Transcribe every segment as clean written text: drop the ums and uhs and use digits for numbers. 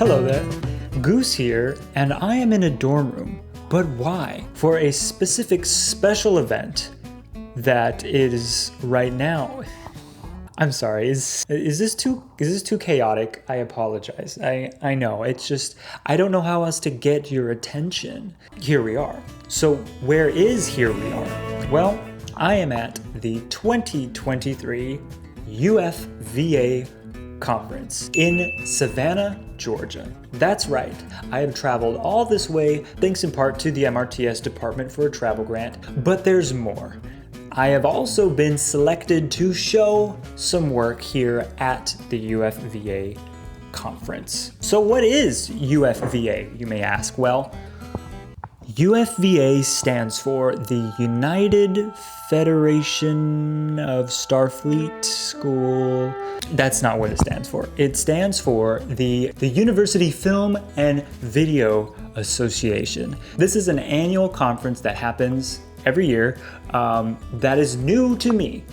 Hello there, Goose here, and I am in a dorm room. But why? For a specific special event that is right now. I'm sorry, is this too chaotic? I apologize. I know, it's just, I don't know how else to get your attention. Here we are. So where is here we are? Well, I am at the 2023 UFVA conference in Savannah, Georgia. That's right, I have traveled all this way thanks in part to the MRTS department for a travel grant, but there's more. I have also been selected to show some work here at the UFVA conference. So what is UFVA, you may ask? Well, UFVA stands for the United Federation of Starfleet School. That's not what it stands for. It stands for the University Film and Video Association. This is an annual conference that happens every year that is new to me.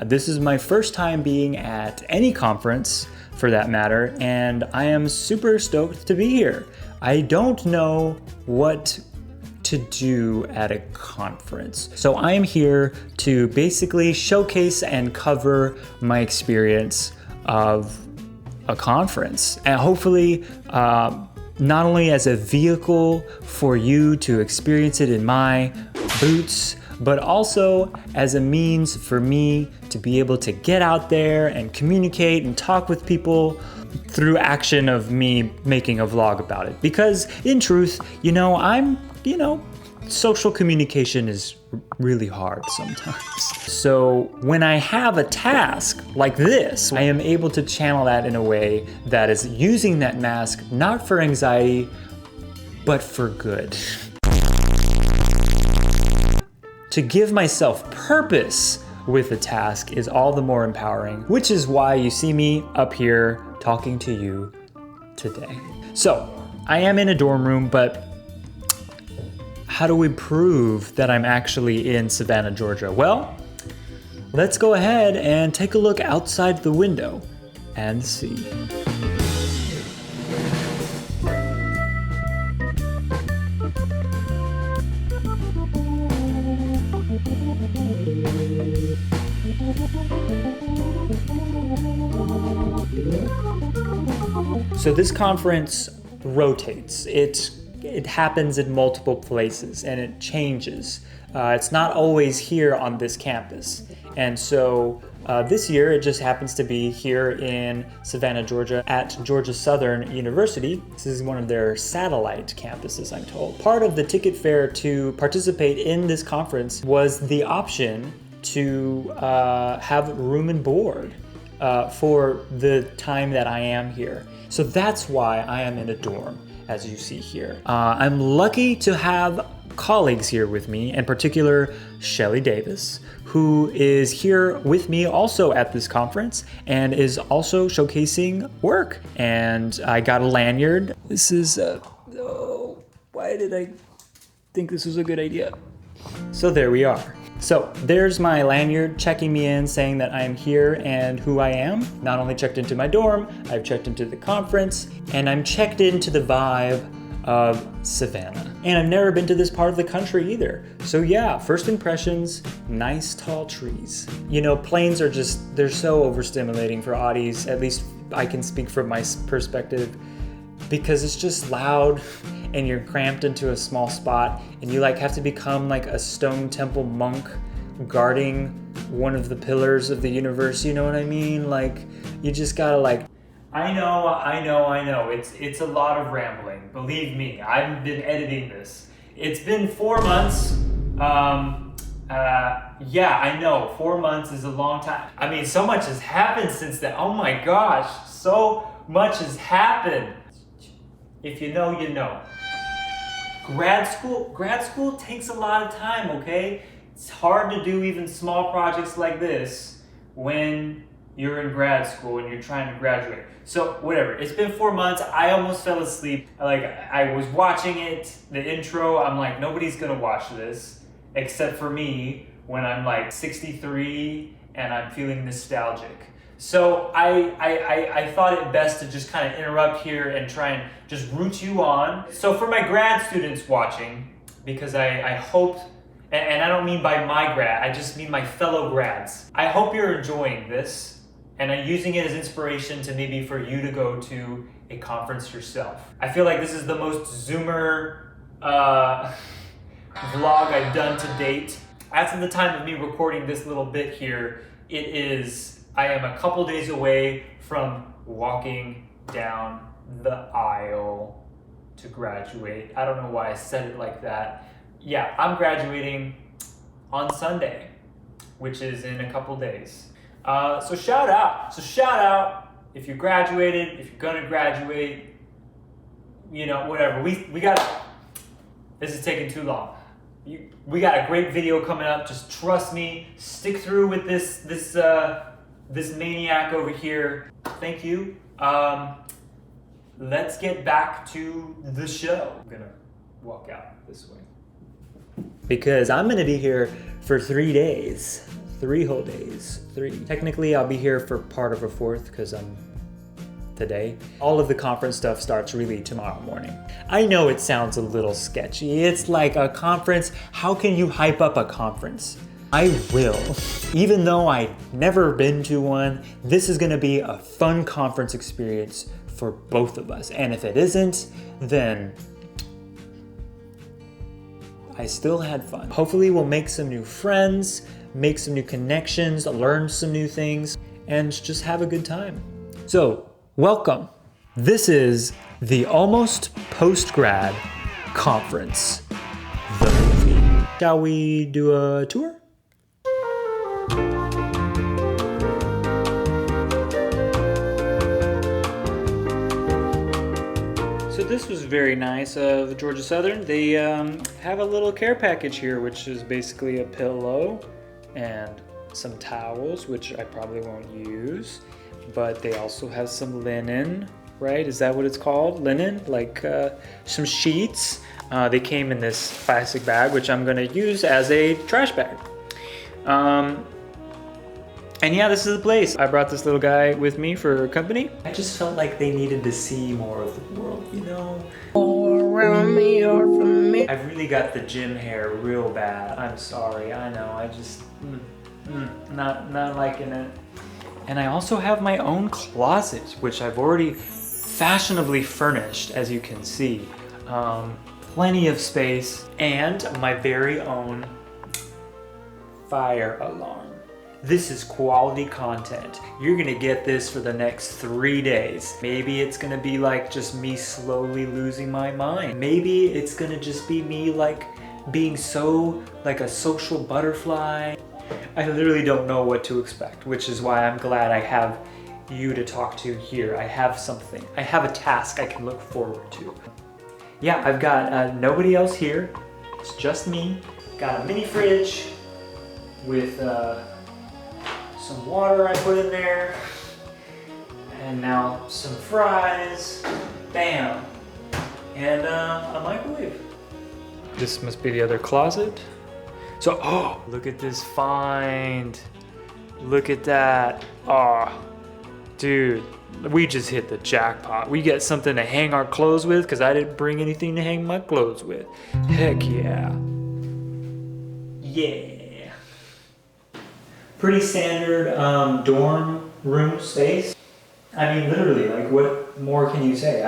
This is my first time being at any conference for that matter, and I am super stoked to be here. I don't know what to do at a conference, so I am here to basically showcase and cover my experience of a conference, and hopefully not only as a vehicle for you to experience it in my boots, but also as a means for me to be able to get out there and communicate and talk with people through action of me making a vlog about it. Because in truth, social communication is really hard sometimes. So when I have a task like this, I am able to channel that in a way that is using that mask not for anxiety, but for good. To give myself purpose with a task is all the more empowering, which is why you see me up here talking to you today. So I am in a dorm room, but how do we prove that I'm actually in Savannah, Georgia? Well, let's go ahead and take a look outside the window and see. So this conference rotates. It happens in multiple places and it changes. It's not always here on this campus. And so this year it just happens to be here in Savannah, Georgia at Georgia Southern University. This is one of their satellite campuses, I'm told. Part of the ticket fare to participate in this conference was the option to have room and board for the time that I am here. So that's why I am in a dorm, as you see here. I'm lucky to have colleagues here with me, in particular Shelley Davis, who is here with me also at this conference and is also showcasing work. And I got a lanyard. This is, why did I think this was a good idea? So there we are. So there's my lanyard checking me in, saying that I am here and who I am. Not only checked into my dorm, I've checked into the conference, and I'm checked into the vibe of Savannah. And I've never been to this part of the country either. So yeah, first impressions, nice tall trees. You know, planes are just, they're so overstimulating for Audis, at least I can speak from my perspective, because it's just loud and you're cramped into a small spot and you have to become like a stone temple monk guarding one of the pillars of the universe, you know what I mean? Like, you just gotta I know, it's a lot of rambling, believe me, I've been editing this. It's been 4 months, yeah, I know, 4 months is a long time. I mean, so much has happened since then, oh my gosh, so much has happened. If you know, you know. Grad school takes a lot of time, okay? It's hard to do even small projects like this when you're in grad school and you're trying to graduate. So whatever, it's been 4 months, I almost fell asleep. I was watching it, the intro, I'm like, nobody's gonna watch this except for me when I'm 63 and I'm feeling nostalgic. So I thought it best to just kind of interrupt here and try and just root you on. So for my grad students watching, because I hope, and I don't mean by my grad, I just mean my fellow grads. I hope you're enjoying this, and I'm using it as inspiration to maybe for you to go to a conference yourself. I feel like this is the most Zoomer vlog I've done to date. As of the time of me recording this little bit here, I am a couple days away from walking down the aisle to graduate. I don't know why I said it like that. Yeah, I'm graduating on Sunday, which is in a couple days. So shout out if you graduated, if you're gonna graduate, you know, whatever. We got, this is taking too long. We got a great video coming up. Just trust me, stick through with this maniac over here. Thank you. Let's get back to the show. I'm gonna walk out this way, because I'm gonna be here for 3 days. 3 whole days. 3. Technically, I'll be here for part of a 4th because I'm today. All of the conference stuff starts really tomorrow morning. I know it sounds a little sketchy. It's like a conference. How can you hype up a conference? I will. Even though I've never been to one, this is gonna be a fun conference experience for both of us. And if it isn't, then I still had fun. Hopefully we'll make some new friends, make some new connections, learn some new things, and just have a good time. So, welcome. This is the Almost Post-Grad Conference, the movie. Shall we do a tour? So this was very nice of Georgia Southern. They have a little care package here, which is basically a pillow and some towels, which I probably won't use. But they also have some linen, right? Is that what it's called? Linen? Like some sheets. They came in this plastic bag, which I'm gonna use as a trash bag. And yeah, this is the place. I brought this little guy with me for company. I just felt like they needed to see more of the world, you know? All around me or from me. I've really got the gym hair real bad. I'm sorry, I know. I just, not liking it. And I also have my own closet, which I've already fashionably furnished, as you can see. Plenty of space, and my very own fire alarm. This is quality content. You're gonna get this for the next 3 days. Maybe it's gonna be like just me slowly losing my mind. Maybe it's gonna just be me like being so like a social butterfly. I literally don't know what to expect, which is why I'm glad I have you to talk to here. I have something. I have a task I can look forward to. Yeah, I've got nobody else here. It's just me. Got a mini fridge with some water I put in there, and now some fries, bam, and a microwave. This must be the other closet. So, oh, look at this find. Look at that. Oh, dude, we just hit the jackpot. We get something to hang our clothes with because I didn't bring anything to hang my clothes with. Heck yeah. Yeah. Pretty standard dorm room space. I mean, literally, like, what more can you say?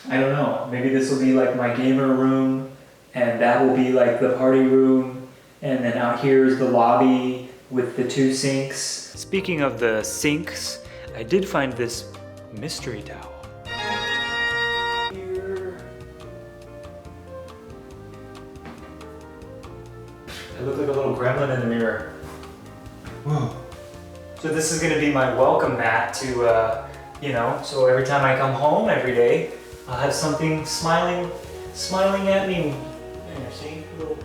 I don't know. Maybe this will be like my gamer room, and that will be like the party room, and then out here is the lobby with the 2 sinks. Speaking of the sinks, I did find this mystery towel. Here. I look like a little gremlin in the mirror. So this is gonna be my welcome mat to, you know, so every time I come home every day, I'll have something smiling at me. There, see, little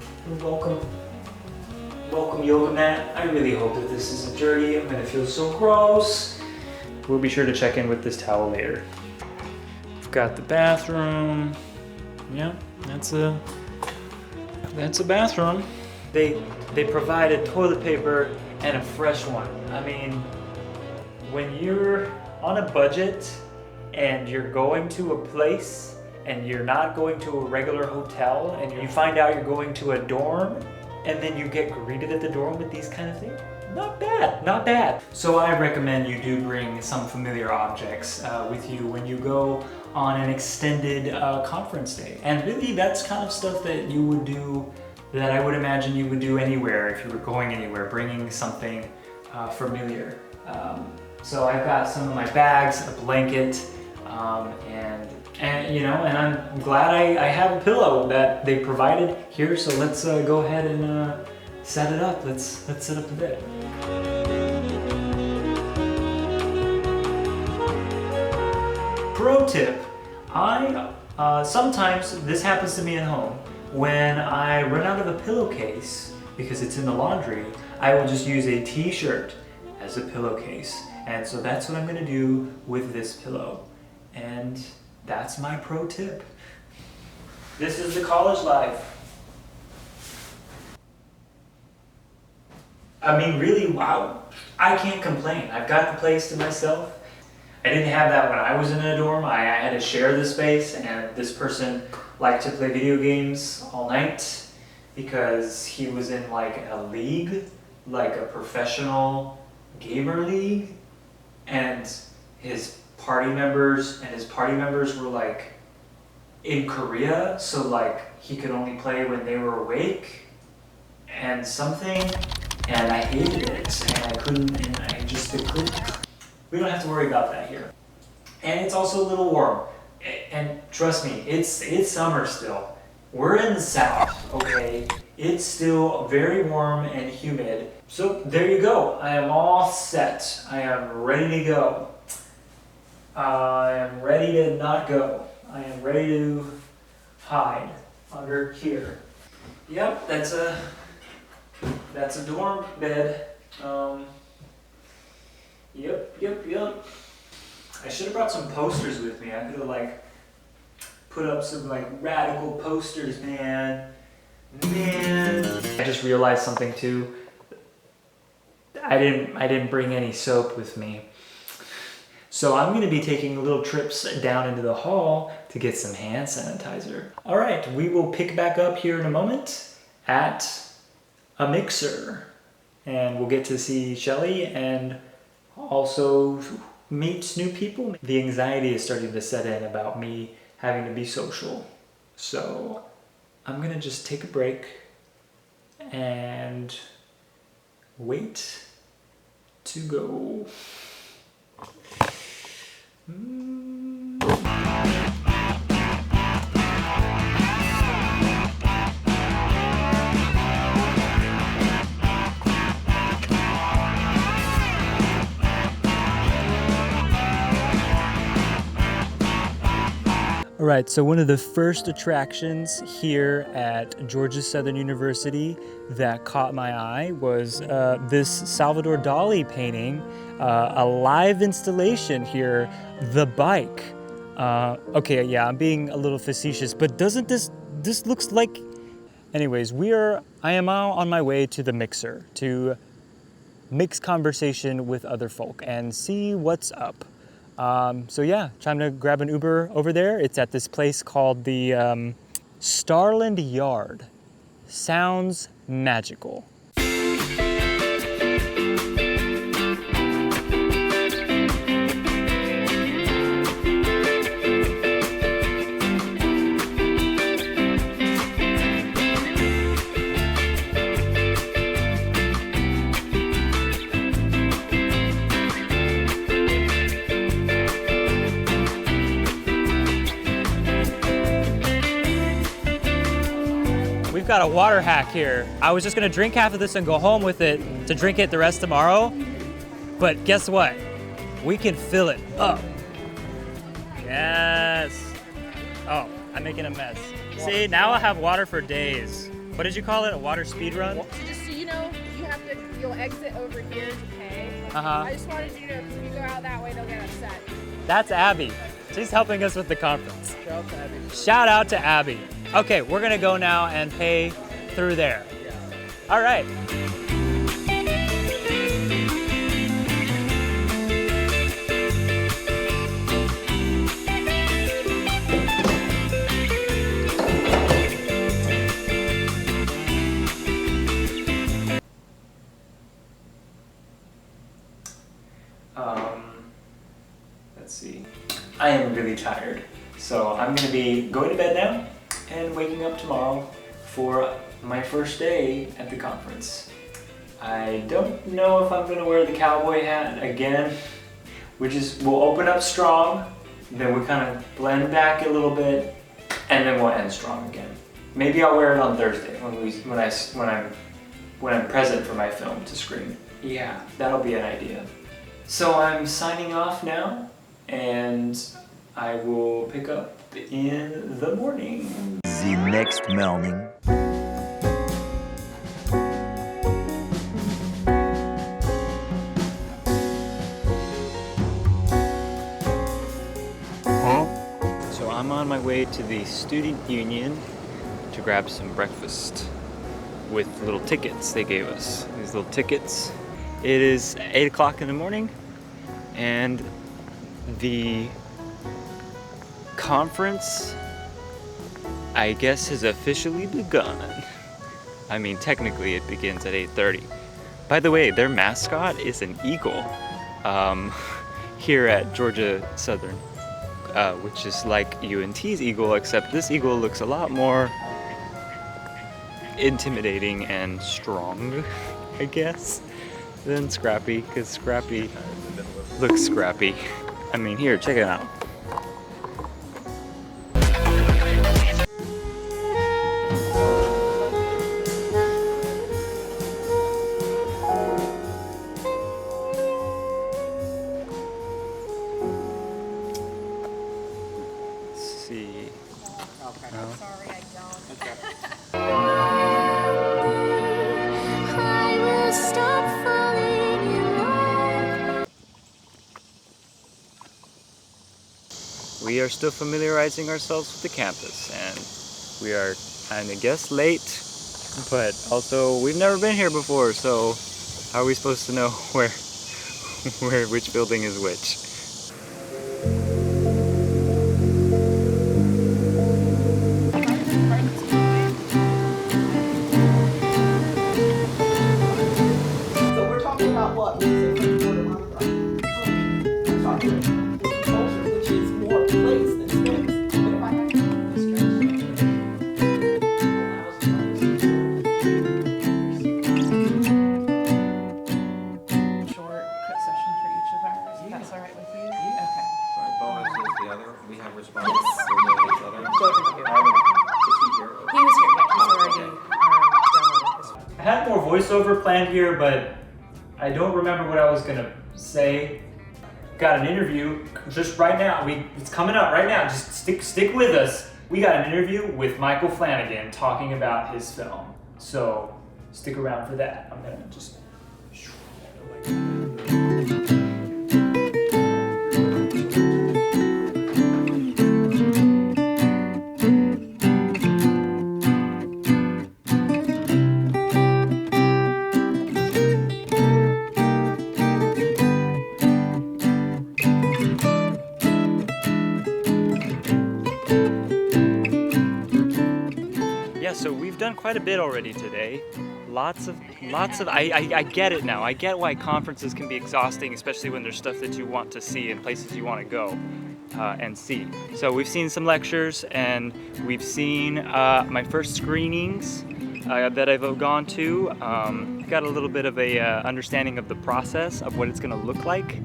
welcome yoga mat. I really hope that this isn't dirty. I'm gonna feel so gross. We'll be sure to check in with this towel later. I've got the bathroom. Yeah, that's a bathroom. They provided toilet paper and a fresh one. I mean, when you're on a budget and you're going to a place and you're not going to a regular hotel and you find out you're going to a dorm and then you get greeted at the dorm with these kind of things, not bad, not bad. So I recommend you do bring some familiar objects with you when you go on an extended conference day. And really that's kind of stuff that you would do, that I would imagine you would do anywhere if you were going anywhere, bringing something familiar. So I've got some of my bags, a blanket, and you know, and I'm glad I have a pillow that they provided here. So let's go ahead and set it up. Let's set up the bed. Pro tip: sometimes this happens to me at home. When I run out of a pillowcase because it's in the laundry, I will just use a t-shirt as a pillowcase. And so that's what I'm gonna do with this pillow. And that's my pro tip. This is the college life. I mean, really, wow, I can't complain. I've got the place to myself. I didn't have that when I was in a dorm. I had to share the space, and this person liked to play video games all night because he was in like a league, like a professional gamer league, and his party members were like in Korea, so like he could only play when they were awake and something, and I hated it, and I couldn't. We don't have to worry about that here. And it's also a little warm, and trust me, it's summer still. We're in the South, okay? It's still very warm and humid. So there you go. I am all set. I am ready to go. I am ready to not go. I am ready to hide under here. Yep, that's a dorm bed. Yep. I should have brought some posters with me. I could have like put up some like radical posters, man. I just realized something too. I didn't bring any soap with me. So I'm gonna be taking little trips down into the hall to get some hand sanitizer. All right, we will pick back up here in a moment at a mixer. And we'll get to see Shelley and also meet new people. The anxiety is starting to set in about me having to be social. So I'm gonna just take a break and wait to go. All right, so one of the first attractions here at Georgia Southern University that caught my eye was this Salvador Dali painting, a live installation here, The Bike. Okay, yeah, I'm being a little facetious, but doesn't this looks like... Anyways, I am now on my way to the mixer to mix conversation with other folk and see what's up. So yeah, time to grab an Uber over there. It's at this place called the Starland Yard. Sounds magical. Got a water hack here. I was just gonna drink half of this and go home with it to drink it the rest tomorrow, but guess what? We can fill it up. Yes. Oh, I'm making a mess. See, now I'll have water for days. What did you call it? A water speed run? So just so you know, you'll exit over here to pay. I just wanted you to know, because if you go out that way, they'll get upset. That's Abby. She's helping us with the conference. Shout out to Abby. Shout out to Abby. Okay, we're gonna go now and pay through there. Yeah. All right. let's see. I am really tired. So I'm gonna be going to bed now and waking up tomorrow for my first day at the conference. I don't know if I'm gonna wear the cowboy hat again, we'll open up strong, then we'll kind of blend back a little bit, and then we'll end strong again. Maybe I'll wear it on Thursday when I'm present for my film to screen. Yeah, that'll be an idea. So I'm signing off now, and I will pick up in the morning. The next morning. So I'm on my way to the student union to grab some breakfast with little tickets they gave us. These little tickets. It is 8 o'clock in the morning and the conference, I guess, has officially begun. I mean, technically it begins at 8:30. By the way, their mascot is an eagle here at Georgia Southern, which is like UNT's eagle, except this eagle looks a lot more intimidating and strong, I guess, than Scrappy, because Scrappy looks scrappy. I mean, here, check it out. We are still familiarizing ourselves with the campus, and we are kind of, guess, late, but also we've never been here before, so how are we supposed to know which building is which? So we're talking about what? Music from Borderlands, right? We're talking about culture, which is more place than space. But if I have Short session for each of ours. If that's all right with you? Yeah. Okay. Right, Boaz is the other. We have responsibility for each other. He was here. Yeah, he's already downloaded this one. I had more voiceover planned here, but I don't remember what I was gonna say. Got an interview just right now. It's coming up right now. Just stick with us. We got an interview with Michael Flanagan talking about his film. So stick around for that. I'm gonna just. So we've done quite a bit already today. Lots of, I get it now. I get why conferences can be exhausting, especially when there's stuff that you want to see and places you want to go and see. So we've seen some lectures and we've seen my first screenings that I've gone to. Got a little bit of a understanding of the process of what it's gonna look like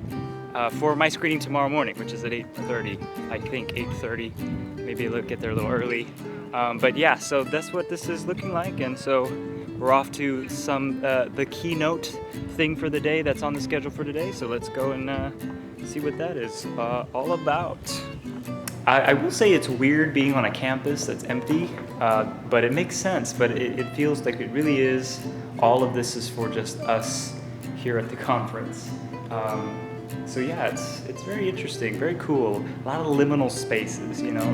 for my screening tomorrow morning, which is at 8:30, I think 8:30. Maybe I'll get there a little early. But yeah, so that's what this is looking like, and so we're off to the keynote thing for the day that's on the schedule for today. So let's go and see what that is all about. I will say it's weird being on a campus that's empty, but it makes sense. But it feels like it really is. All of this is for just us here at the conference. So yeah, it's very interesting, very cool. A lot of liminal spaces, you know.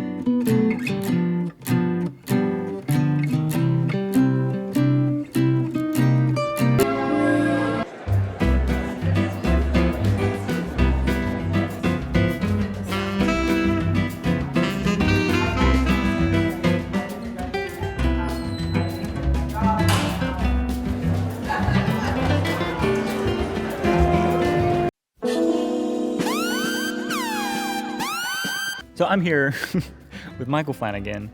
So I'm here with Michael Flanagan,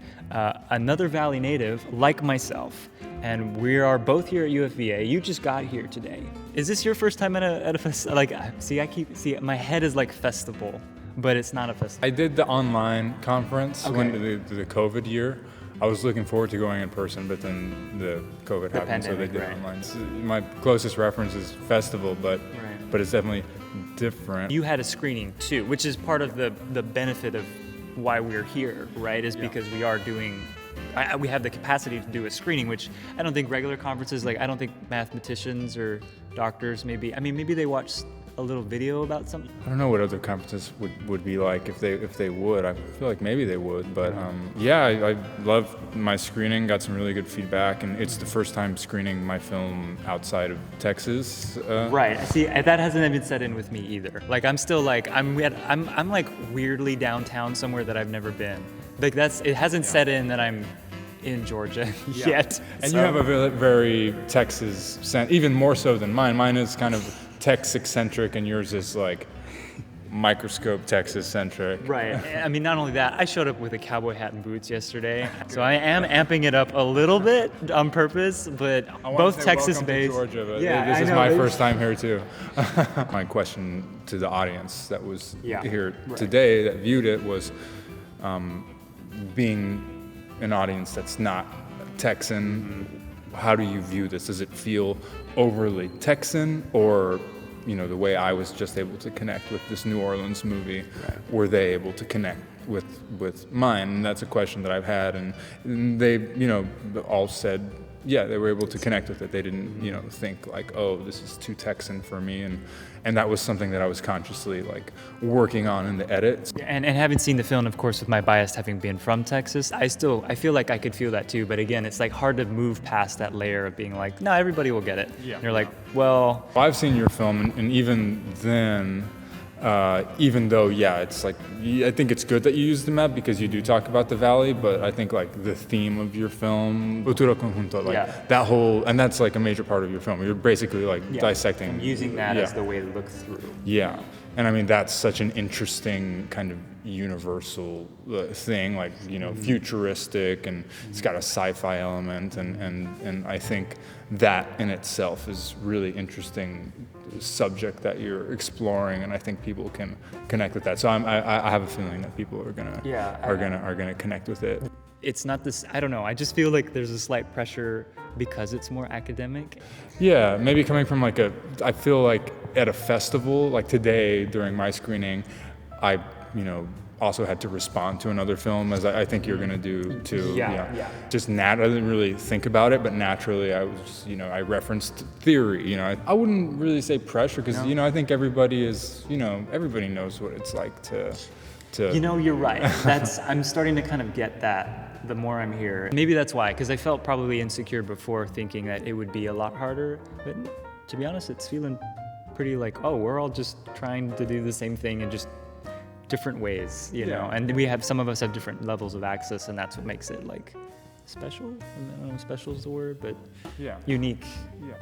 another Valley native like myself, and we are both here at UFVA. You just got here today. Is this your first time at a festival? Like, see, my head is like festival, but it's not a festival. I did the online conference when the COVID year. I was looking forward to going in person, but then the COVID happened, so they did it online. So my closest reference is festival, but it's definitely different. You had a screening too, which is part of the benefit of why we're here, right? Is because we are doing, we have the capacity to do a screening, which I don't think regular conferences, like I don't think mathematicians or doctors maybe they watch a little video about something. I don't know what other conferences would be like if they would. I feel like maybe they would, but I love my screening. Got some really good feedback, and it's the first time screening my film outside of Texas. Right. See, that hasn't even set in with me either. Like I'm still like I'm like weirdly downtown somewhere that I've never been. Like it hasn't set in that I'm in Georgia yet. And you have a very, very Texas sense, even more so than mine. Mine is kind of Tex-eccentric, and yours is like microscope Texas-centric. Right. I mean, not only that, I showed up with a cowboy hat and boots yesterday, so I am amping it up a little bit on purpose, but both Texas-based. Georgia, but this is my first time here too. My question to the audience that was here today that viewed it was, being an audience that's not Texan, how do you view this? Does it feel overly Texan, or the way I was just able to connect with this New Orleans movie, were they able to connect with mine? And that's a question that I've had, and they all said they were able to connect with it. They didn't think like, oh, this is too Texan for me, and that was something that I was consciously like working on in the edit. And having seen the film, of course, with my bias having been from Texas, I feel like I could feel that too. But again, it's like hard to move past that layer of being like, no, everybody will get it. And you're like, well, I've seen your film, and even then, even though, it's like, I think it's good that you use the map because you do talk about the Valley, but I think like the theme of your film, that whole, and that's like a major part of your film. You're basically like dissecting. And using that as the way to look through. Yeah. And I mean, that's such an interesting kind of universal thing, like, futuristic, and it's got a sci-fi element, and I think that in itself is really interesting subject that you're exploring, and I think people can connect with that. So I have a feeling that people are gonna connect with it. It's not this, I don't know, I just feel like there's a slight pressure because it's more academic. Yeah, maybe coming from like I feel like at a festival, like today during my screening, I, also had to respond to another film, as I think you're gonna do too. Just I didn't really think about it, but naturally I was, I referenced theory. I wouldn't really say pressure, because I think everybody is, everybody knows what it's like to. You're right. I'm starting to kind of get that the more I'm here. Maybe that's why, because I felt probably insecure before, thinking that it would be a lot harder. But to be honest, it's feeling pretty like, oh, we're all just trying to do the same thing in just different ways, know. And some of us have different levels of access, and that's what makes it like special. I don't know if special is the word, but unique.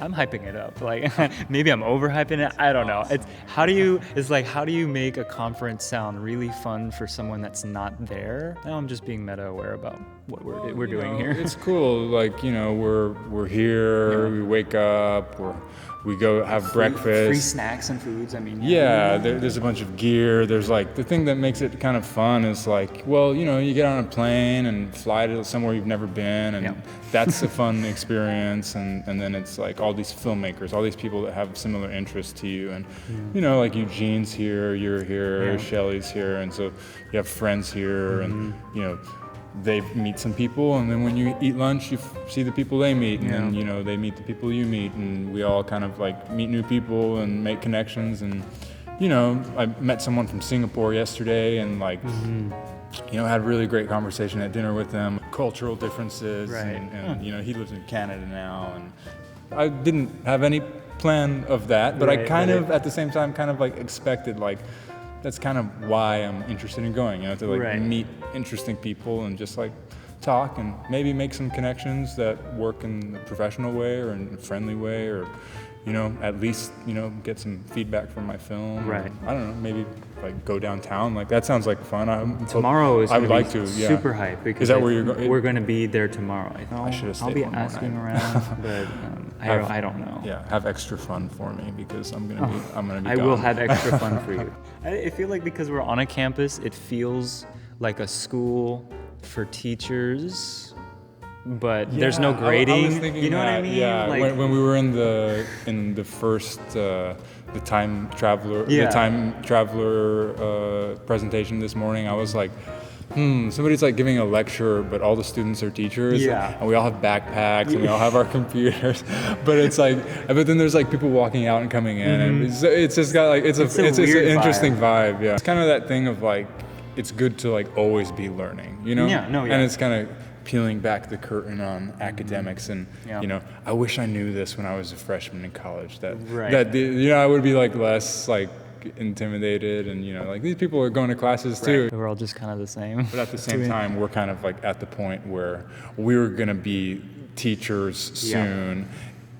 I'm hyping it up. Like maybe I'm overhyping it. I don't know. How do you make a conference sound really fun for someone that's not there? Now I'm just being meta aware about what we're doing here. It's cool. Like, we're here. We wake up. We go have breakfast. Free snacks and foods. I mean. There's a bunch of gear. There's like, the thing that makes it kind of fun is like, well, you get on a plane and fly to somewhere you've never been, and that's a fun experience. And then it's like all these filmmakers, all these people that have similar interests to you, and like Eugene's here, you're here, Shelley's here, and so you have friends here, and they meet some people, and then when you eat lunch, you see the people they meet, and then they meet the people you meet, and we all kind of like meet new people and make connections. And I met someone from Singapore yesterday, and like had a really great conversation at dinner with them. Cultural differences, and he lives in Canada now, and I didn't have any plan of that, but I kind of at the same time kind of like expected, like, that's kind of why I'm interested in going, to like meet interesting people and just like talk and maybe make some connections that work in a professional way or in a friendly way, or at least, get some feedback from my film. Right. I don't know, maybe like go downtown. Like that sounds like fun. Tomorrow is I would gonna like be to, yeah. super hype because Is that where you're going? We're going to be there tomorrow. I should have I'll stayed be one more asking night. around, but I don't know. Yeah, have extra fun for me because I'm gonna be. I gone. will have extra fun for you. I feel like because we're on a campus, it feels like a school for teachers, but there's no grading. I was thinking you know what I mean? Yeah, Like, when we were in the first the time traveler presentation this morning, I was like, somebody's like giving a lecture, but all the students are teachers. Yeah. And we all have backpacks and we all have our computers. But it's like, but then there's like people walking out and coming in, and it's just got like it's an interesting vibe. Yeah. It's kind of that thing of like, it's good to like always be learning, Yeah, no, yeah. And it's kind of peeling back the curtain on academics, and I wish I knew this when I was a freshman in college. That I would be like less like intimidated, and like these people are going to classes too. We're all just kind of the same. But at the same time, we're kind of like at the point where we're gonna be teachers soon.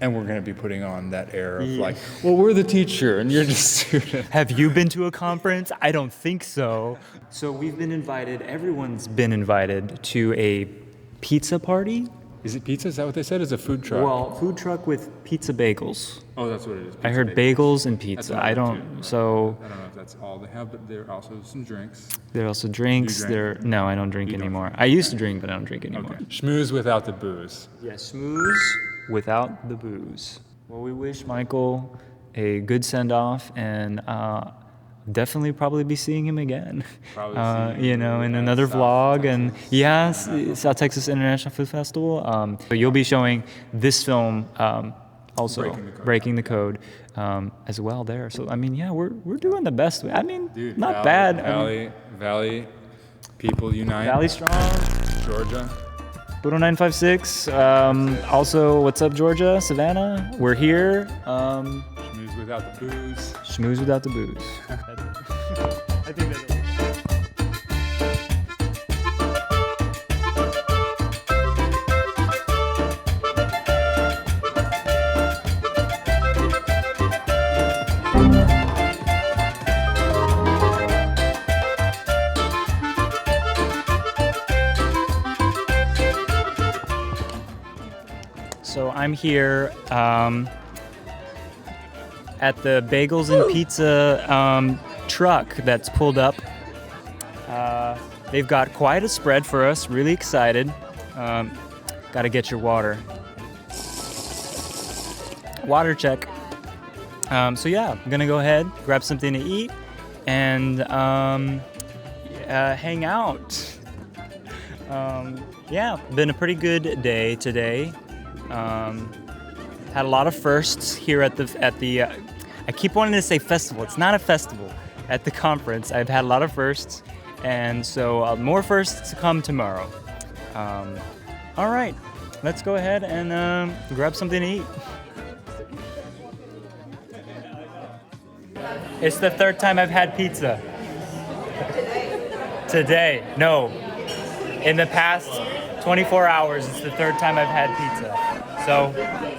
And we're going to be putting on that air of like, well, we're the teacher and you're just student. Have you been to a conference? I don't think so. So we've been invited, everyone's been invited to a pizza party. Is it pizza? Is that what they said? Is a food truck? Well, food truck with Pizza Bagels. Oh, that's what it is. I heard bagels and pizza. I don't know if that's all they have, but there are also some drinks. There are also drinks. Do you drink? No, I don't drink anymore. I used to drink, but I don't drink anymore. Okay. Schmooze without the booze. Yeah, schmooze without the booze. Well, we wish Michael a good send-off, and definitely probably be seeing him again. In another vlog, and South Texas International Food Festival. So you'll be showing this film, also Breaking the Code, as well there. So I mean, we're doing the best. I mean, Dude, not bad. Valley, people unite. Valley strong. Georgia. Budo 956. Also, what's up, Georgia? Savannah. We're here. Schmooze without the booze. Schmooze without the booze. I think that's it. So I'm here at the Bagels and Pizza truck that's pulled up. They've got quite a spread for us, really excited. Gotta get your water. Water check. I'm gonna go ahead, grab something to eat, and hang out. Been a pretty good day today. Had a lot of firsts here at the I keep wanting to say festival. It's not a festival. At the conference, I've had a lot of firsts, and so more firsts to come tomorrow. All right, let's go ahead and grab something to eat. It's the third time I've had pizza. Today. No. In the past 24 hours, it's the third time I've had pizza. So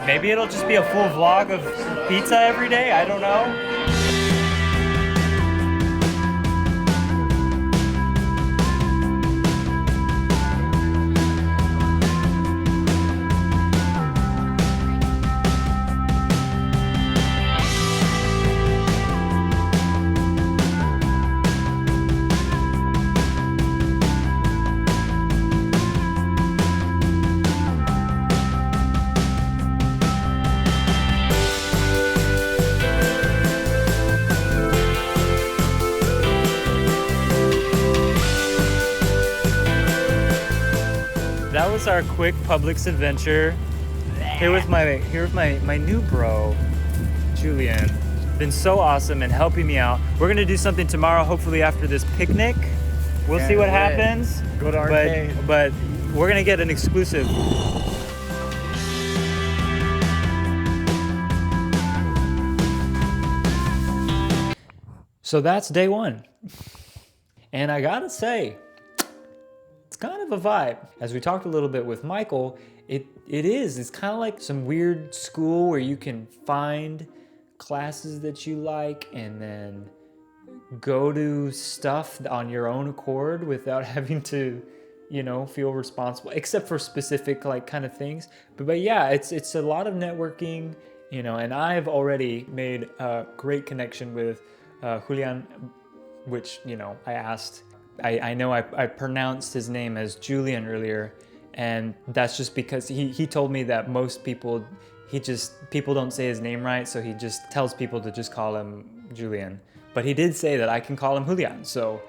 maybe it'll just be a full vlog of pizza every day. I don't know. That was our quick Publix adventure. Here with my new bro, Julian. Been so awesome and helping me out. We're gonna do something tomorrow, hopefully after this picnic. We'll see what happens. Go to arcade. But we're gonna get an exclusive. So that's day one. And I gotta say, it's kind of a vibe. As we talked a little bit with Michael, It is. It's kind of like some weird school where you can find classes that you like and then go to stuff on your own accord without having to, you know, feel responsible, except for specific like kind of things. But yeah, it's a lot of networking, you know, and I've already made a great connection with Julian, which, you know, I know I pronounced his name as Julian earlier, and that's just because he told me that most people, people don't say his name right, so he just tells people to just call him Julian. But he did say that I can call him Julian, so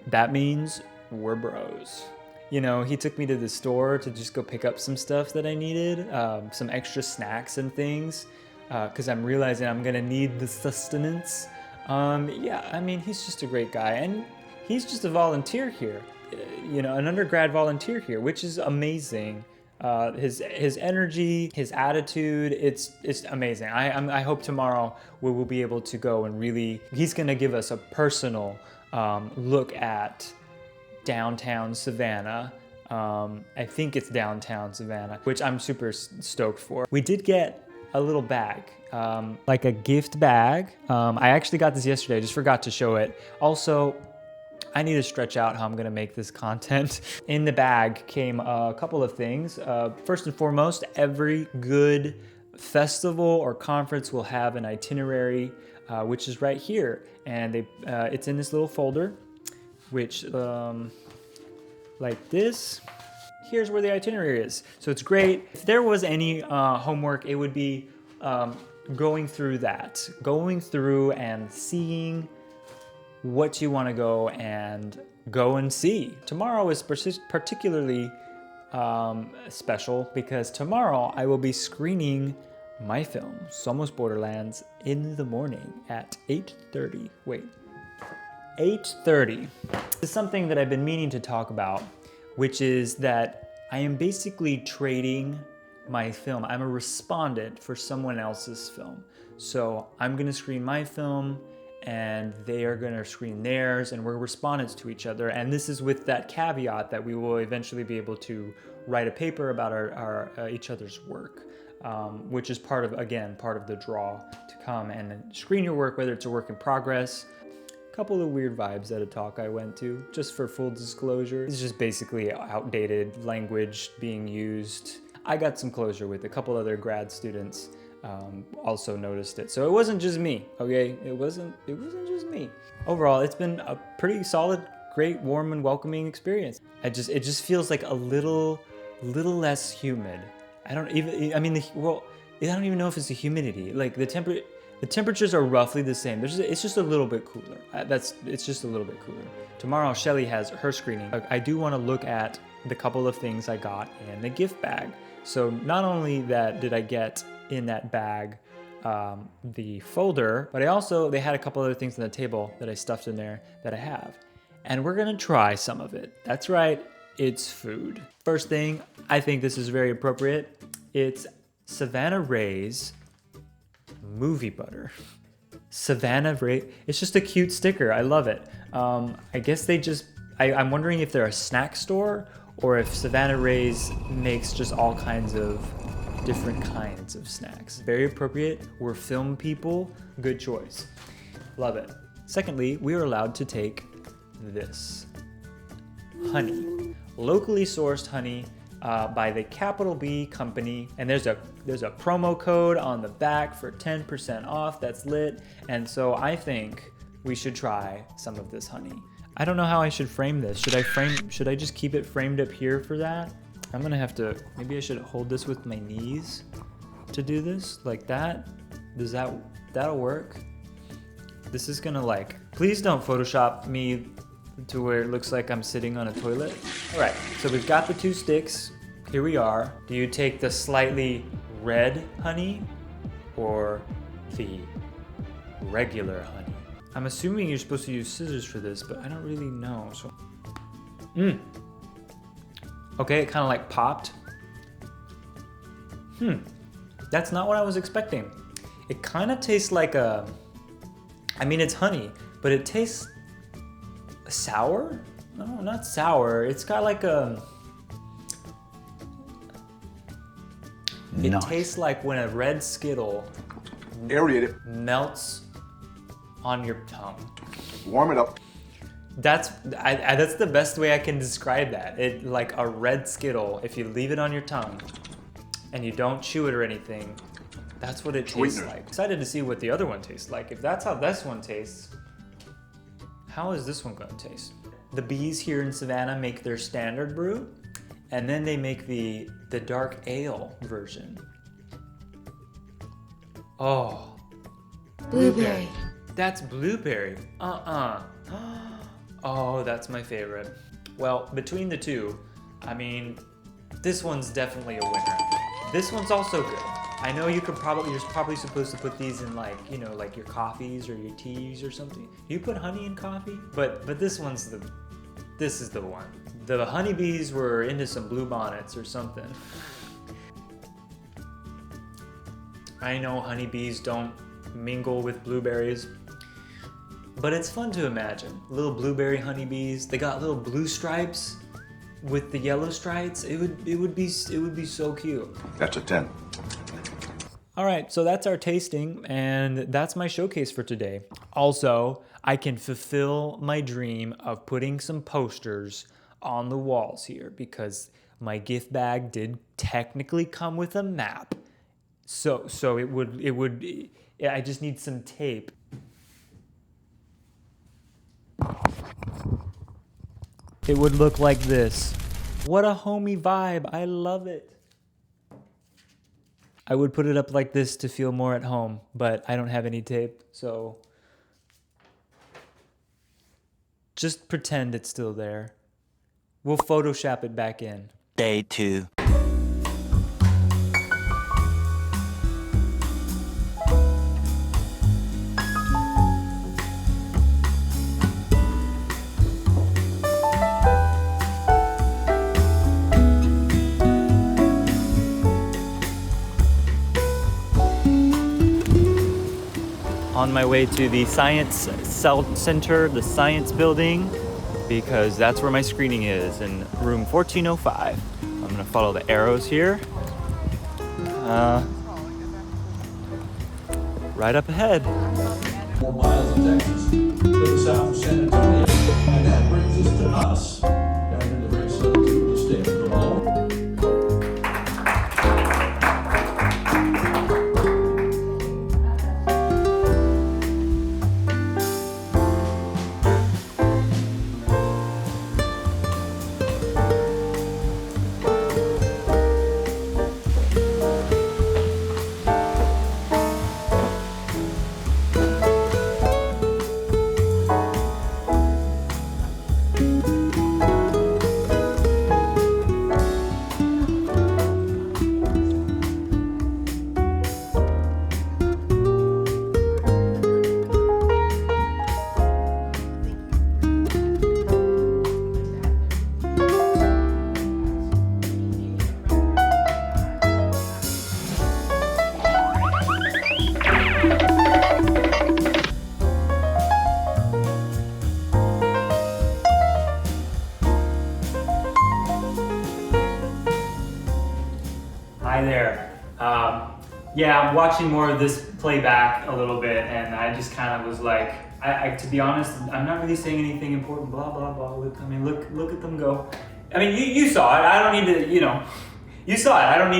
that means we're bros. You know, he took me to the store to just go pick up some stuff that I needed, some extra snacks and things, because I'm realizing I'm gonna need the sustenance. Yeah, I mean, he's just a great guy, and he's just a volunteer here, you know, an undergrad volunteer here, which is amazing. His energy, his attitude, it's amazing. I hope tomorrow we will be able to go and really, he's gonna give us a personal look at downtown Savannah. I think it's downtown Savannah, which I'm super stoked for. We did get a little bag, like a gift bag. I actually got this yesterday, I just forgot to show it. Also, I need to stretch out how I'm gonna make this content. In the bag came a couple of things. First and foremost, every good festival or conference will have an itinerary, which is right here. And it's in this little folder, which, like this. Here's where the itinerary is. So it's great. If there was any homework, it would be going through and seeing what you want to go and see. Tomorrow is particularly special because tomorrow I will be screening my film, Somos Borderlands, in the morning at 8:30. Wait, 8:30. This is something that I've been meaning to talk about, which is that I am basically trading my film. I'm a respondent for someone else's film. So I'm gonna screen my film and they are gonna screen theirs, and we're respondents to each other. And this is with that caveat that we will eventually be able to write a paper about our each other's work, which is part of the draw to come and screen your work, whether it's a work in progress. Couple of weird vibes at a talk I went to, just for full disclosure. It's just basically outdated language being used. I got some closure with a couple other grad students, also noticed it. So it wasn't just me, okay? It wasn't just me. Overall, it's been a pretty solid, great, warm and welcoming experience. It just feels like a little less humid. I don't even know if it's the humidity. Like the temperatures are roughly the same. It's just a little bit cooler. It's just a little bit cooler. Tomorrow, Shelley has her screening. I do want to look at the couple of things I got in the gift bag. So not only that did I get in that bag the folder, but they had a couple other things on the table that I stuffed in there that I have. And we're gonna try some of it. That's right, it's food. First thing, I think this is very appropriate. It's Savannah Ray's movie butter. Savannah Ray, it's just a cute sticker. I love it. I guess I'm wondering if they're a snack store or if Savannah Ray's makes just all kinds of different kinds of snacks. Very appropriate. We're film people. Good choice. Love it. Secondly, we are allowed to take this. Honey. Locally sourced honey by the Capital B Company. And there's a promo code on the back for 10% off. That's lit. And so I think we should try some of this honey. I don't know how I should frame this. Should I just keep it framed up here for that? I'm gonna have to, maybe I should hold this with my knees to do this, like that. That'll work? This is gonna please don't Photoshop me to where it looks like I'm sitting on a toilet. All right, so we've got the two sticks. Here we are. Do you take the slightly red honey or the regular honey? I'm assuming you're supposed to use scissors for this, but I don't really know, so. Okay, it kind of popped. That's not what I was expecting. It kind of tastes like it's honey, but it tastes sour? No, not sour. It's got It tastes like when a red Skittle Aerate it, melts on your tongue. warm it up. That's the best way I can describe that. It like a red Skittle. If you leave it on your tongue and you don't chew it or anything, that's what it tastes Sweetener. like. Excited to see what the other one tastes like. If that's how this one tastes, how is this one going to taste? The bees here in Savannah make their standard brew, and then they make the dark ale version. Oh, Blueberry. that's blueberry. Oh, that's my favorite. Well, between the two, I mean, this one's definitely a winner. This one's also good. I know you're probably supposed to put these in like, you know, like your coffees or your teas or something. You put honey in coffee? But this is the one. The honeybees were into some blue bonnets or something. I know honeybees don't mingle with blueberries, but it's fun to imagine. Little blueberry honeybees, they got little blue stripes with the yellow stripes. It would be so cute. That's a 10. All right, so that's our tasting, and that's my showcase for today. Also, I can fulfill my dream of putting some posters on the walls here because my gift bag did technically come with a map. So I just need some tape. It would look like this. What a homey vibe, I love it. I would put it up like this to feel more at home, but I don't have any tape, so just pretend it's still there. We'll Photoshop it back in. Day 2. On my way to the Science Center, the Science Building, because that's where my screening is, in room 1405. I'm gonna follow the arrows here. Right up ahead. 4 miles of Texas to the south of San Antonio, and that brings us to us down in the very southern tip of the state of Oklahoma. Hi there. Yeah, I'm watching more of this playback a little bit, and I just kind of was like, to be honest, I'm not really saying anything important. Blah blah blah. Look at them go. I mean, you saw it. I don't need to, you saw it. I don't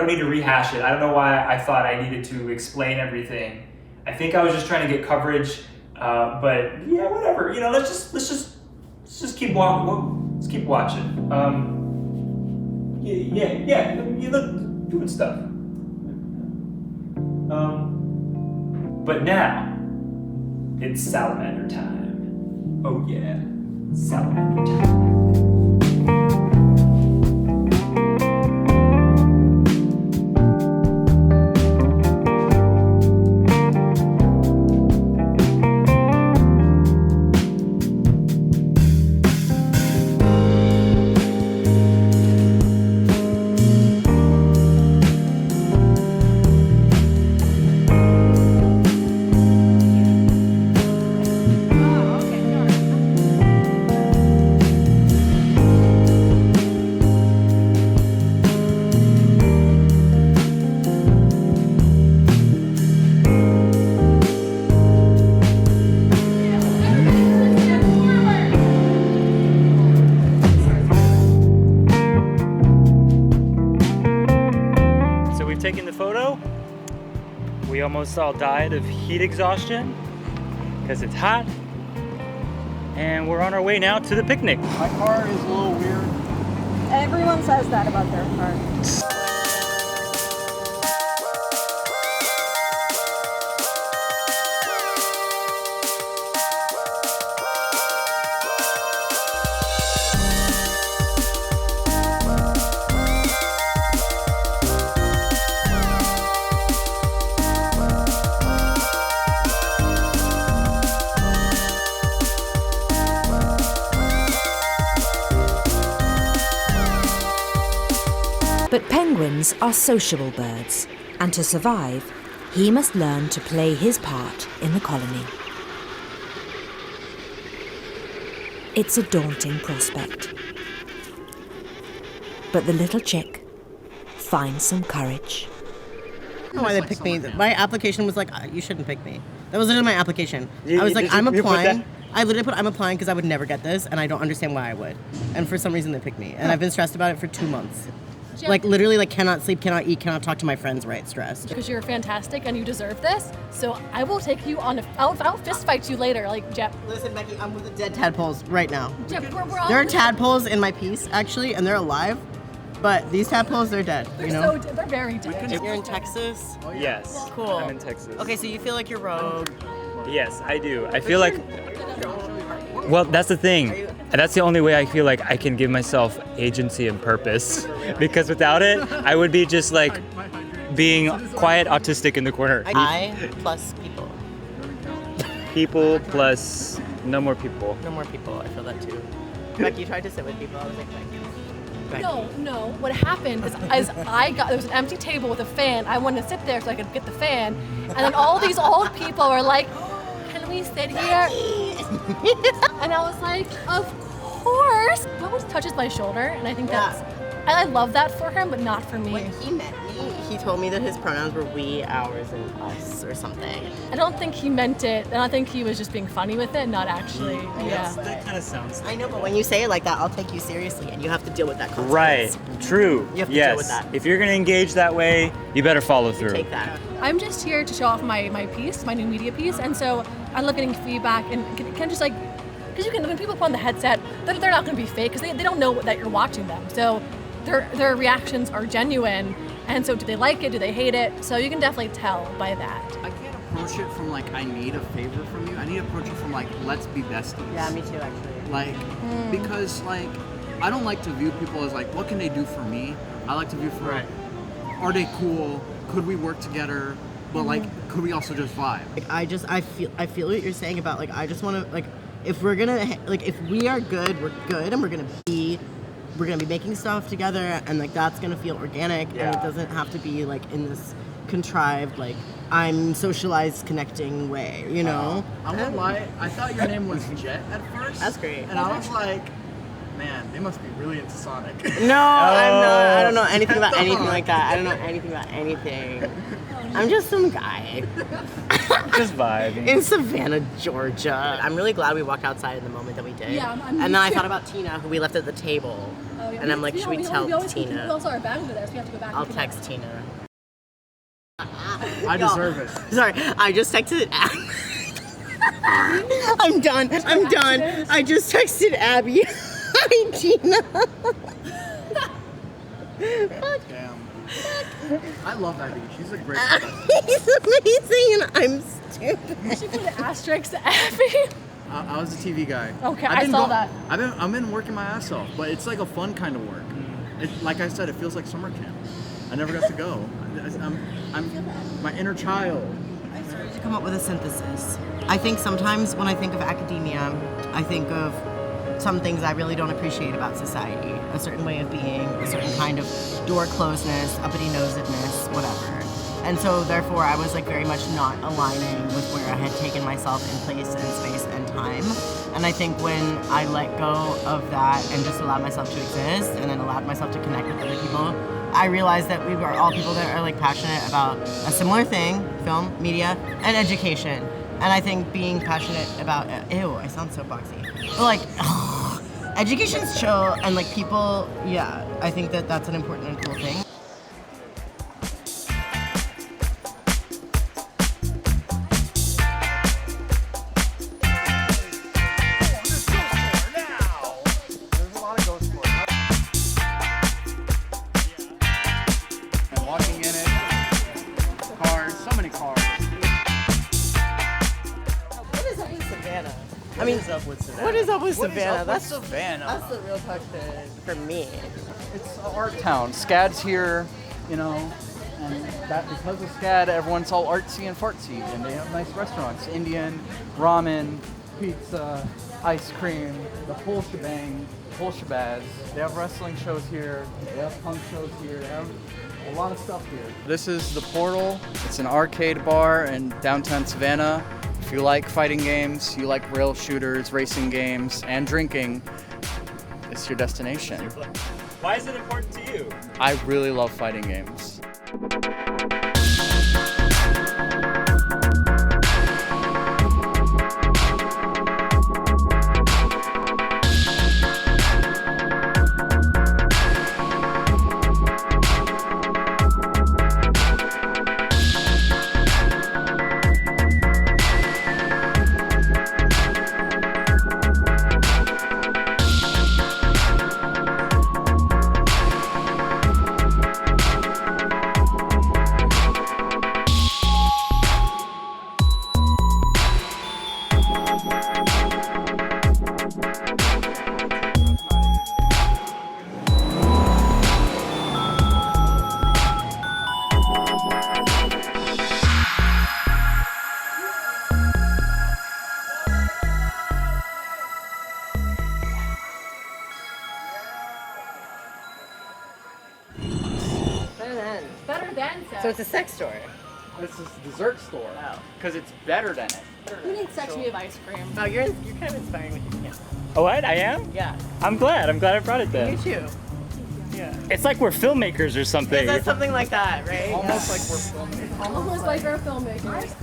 need to rehash it. I don't know why I thought I needed to explain everything. I think I was just trying to get coverage, but yeah, whatever. Let's just keep walking. Let's keep watching. Yeah. You look doing stuff. But now it's salamander time. Oh yeah, salamander time. almost all died of heat exhaustion because it's hot. And we're on our way now to the picnic. My car is a little weird. Everyone says that about their car. But penguins are sociable birds, and to survive, he must learn to play his part in the colony. It's a daunting prospect. But the little chick finds some courage. I don't know why they picked me. My application was like, you shouldn't pick me. That was literally my application. I was like, I'm applying. I literally put, I'm applying because I would never get this, and I don't understand why I would. And for some reason, they picked me. And I've been stressed about it for 2 months. Like, literally, like, cannot sleep, cannot eat, cannot talk to my friends, right? Stressed. Because you're fantastic and you deserve this. So I will take you on I'll fist fight you later, like, Jeff. Listen, Becky, I'm with the dead tadpoles right now. Jeff, we're all there are tadpoles in my piece, actually, and they're alive. But these tadpoles, they're dead, They're you know? they're very dead. You're in Texas? Yes. Cool. I'm in Texas. Okay, so you feel like you're rogue. Yes, I do. I feel like, well, that's the thing. And that's the only way I feel like I can give myself agency and purpose. Because without it, I would be just like being quiet autistic in the corner. I plus people. People plus no more people. No more people, I feel that too. Becky, you tried to sit with people, I was like, Becky. No. What happened is there was an empty table with a fan. I wanted to sit there so I could get the fan. And then all these old people were like, can we sit here? And I was like, of course. He always touches my shoulder, and I think that's, I love that for him, but not for me. When he met me, he told me that his pronouns were we, ours, and us, or something. I don't think he meant it. I don't think he was just being funny with it, not actually. Yeah. That kind of sounds. I know, but when you say it like that, I'll take you seriously, and you have to deal with that consequence. Right. True. You have to yes. deal with that. If you're gonna engage that way, you better follow through. Take that. I'm just here to show off my piece, my new media piece, and so I love getting feedback and can just like, because when people put on the headset, they're not going to be fake because they don't know that you're watching them. So their reactions are genuine, and so do they like it, do they hate it? So you can definitely tell by that. I can't approach it from like, I need a favor from you. I need to approach it from like, let's be besties. Yeah, me too, actually. Like, because like, I don't like to view people as like, what can they do for me? I like to view for, are they cool? Could we work together? But like, could we also just vibe? Like, I feel what you're saying about like, I just want to like, if we're gonna like, if we are good, we're good, and we're gonna be making stuff together, and like that's gonna feel organic, and it doesn't have to be like in this contrived like I'm socialized connecting way, you know. I won't lie, I thought your name was Jet at first. That's great. And I was like, man, they must be really into Sonic. No, I'm not. I don't know anything about anything like that. I don't know anything about anything. I'm just some guy. Just vibing. In Savannah, Georgia. I'm really glad we walked outside in the moment that we did. Yeah, and then I thought about Tina, who we left at the table. Oh, yeah. And I'm like, should we tell Tina? We also are back over there, so we have to go back. I'll text Tina. I deserve it. Sorry, I just texted I'm done. I just texted Abby. Hi, Tina. Damn. I love Abby. She's a great person. He's amazing, and I'm stupid. You should put an asterisk to Abby. I was a TV guy. Okay, I saw that. I've been working my ass off, but it's like a fun kind of work. Like I said, it feels like summer camp. I never got to go. I'm my inner child. I started to come up with a synthesis. I think sometimes when I think of academia, I think of some things I really don't appreciate about society. A certain way of being, a certain kind of door closedness, uppity-nosedness, whatever. And so therefore I was like very much not aligning with where I had taken myself in place and space and time. And I think when I let go of that and just allowed myself to exist and then allowed myself to connect with other people, I realized that we were all people that are like passionate about a similar thing, film, media, and education. And I think being passionate about, ew, I sound so boxy. But like, education's chill and like people, yeah, I think that that's an important and cool thing. What is up with What is Savannah? up with Savannah? That's the real question for me. It's an art town. SCAD's here, you know, and that because of SCAD, everyone's all artsy and fartsy, and they have nice restaurants: Indian, ramen, pizza, ice cream, the whole shebang, whole shabazz. They have wrestling shows here. They have punk shows here. They have a lot of stuff here. This is the Portal. It's an arcade bar in downtown Savannah. If you like fighting games, you like rail shooters, racing games, and drinking, it's your destination. Why is it important to you? I really love fighting games. Better than sex. So it's a sex store. This is a dessert store. Because it's better than it. Who needs sex me of ice cream? Oh, you're kind of inspiring with your camera. Oh, what? I am? Yeah. I'm glad I brought it then. You too. Yeah. It's like we're filmmakers or something. Is that something like that, right? Almost like we're filming. Almost like we're filmmakers.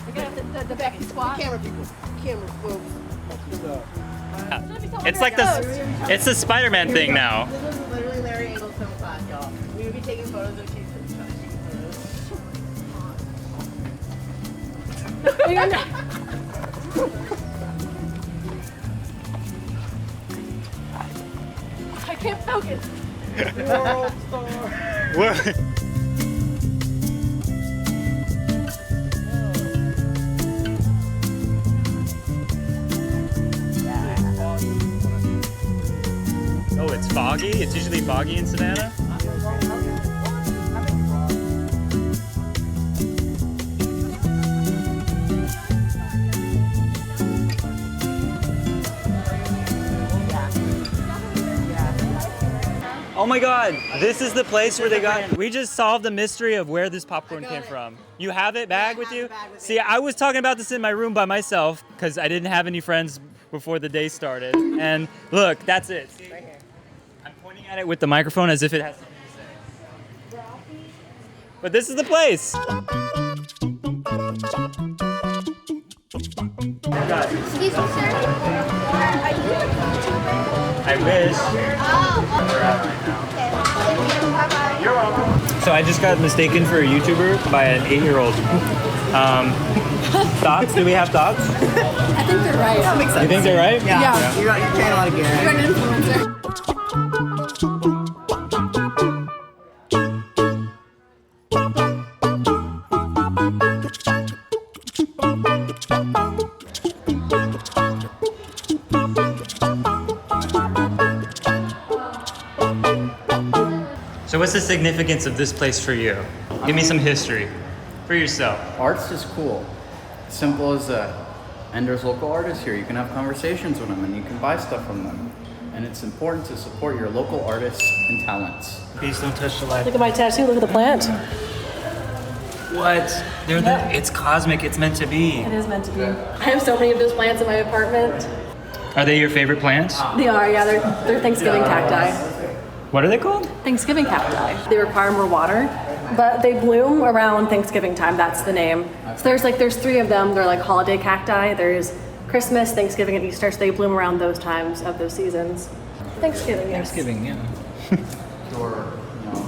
We're gonna have the Becky squat. Camera people. Camera folks. It's like it's the Spider-Man thing now. This was literally Larry Engel's film class, y'all. We would be taking photos of cheese and stuff. I can't focus. World star. Oh, it's foggy? It's usually foggy in Savannah? Oh my god, this is the place where they got... We just solved the mystery of where this popcorn came from. You have it bag with you? See, I was talking about this in my room by myself because I didn't have any friends before the day started. And look, that's it. See? Right here. I'm pointing at it with the microphone as if it has something to say. But this is the place. Excuse me, sir. Are you a YouTuber? I wish. You're welcome. So I just got mistaken for a YouTuber by an 8-year-old. Thoughts? Do we have thoughts? I think they're right. That makes sense. You think they're right? Yeah. You're carrying a lot of gear. You're an influencer. So what's the significance of this place for you? Give me some history for yourself. Art's just cool. Simple as that. And there's local artists here. You can have conversations with them and you can buy stuff from them. And it's important to support your local artists and talents. Please don't touch the light. Look at my tattoo. Look at the plant. What? It's cosmic. It's meant to be. It is meant to be. I have so many of those plants in my apartment. Are they your favorite plants? They are, yeah. They're Thanksgiving cacti. What are they called? Thanksgiving cacti. They require more water, but they bloom around Thanksgiving time. That's the name. So there's 3 of them. They're like holiday cacti. There's Christmas, Thanksgiving, and Easter. So they bloom around those times of those seasons. Thanksgiving, yes. Thanksgiving, yeah. Or, you know.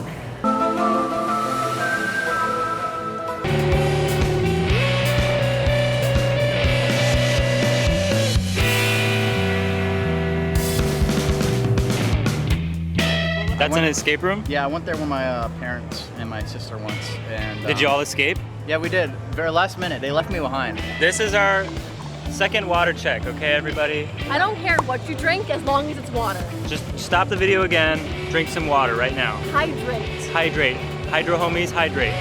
That's an escape room? Yeah, I went there with my parents and my sister once. And Did you all escape? Yeah, we did. Very last minute. They left me behind. This is our Second water check, okay, everybody? I don't care what you drink as long as it's water. Just stop the video again. Drink some water right now. Hydrate. Hydrate. Hydro homies, hydrate.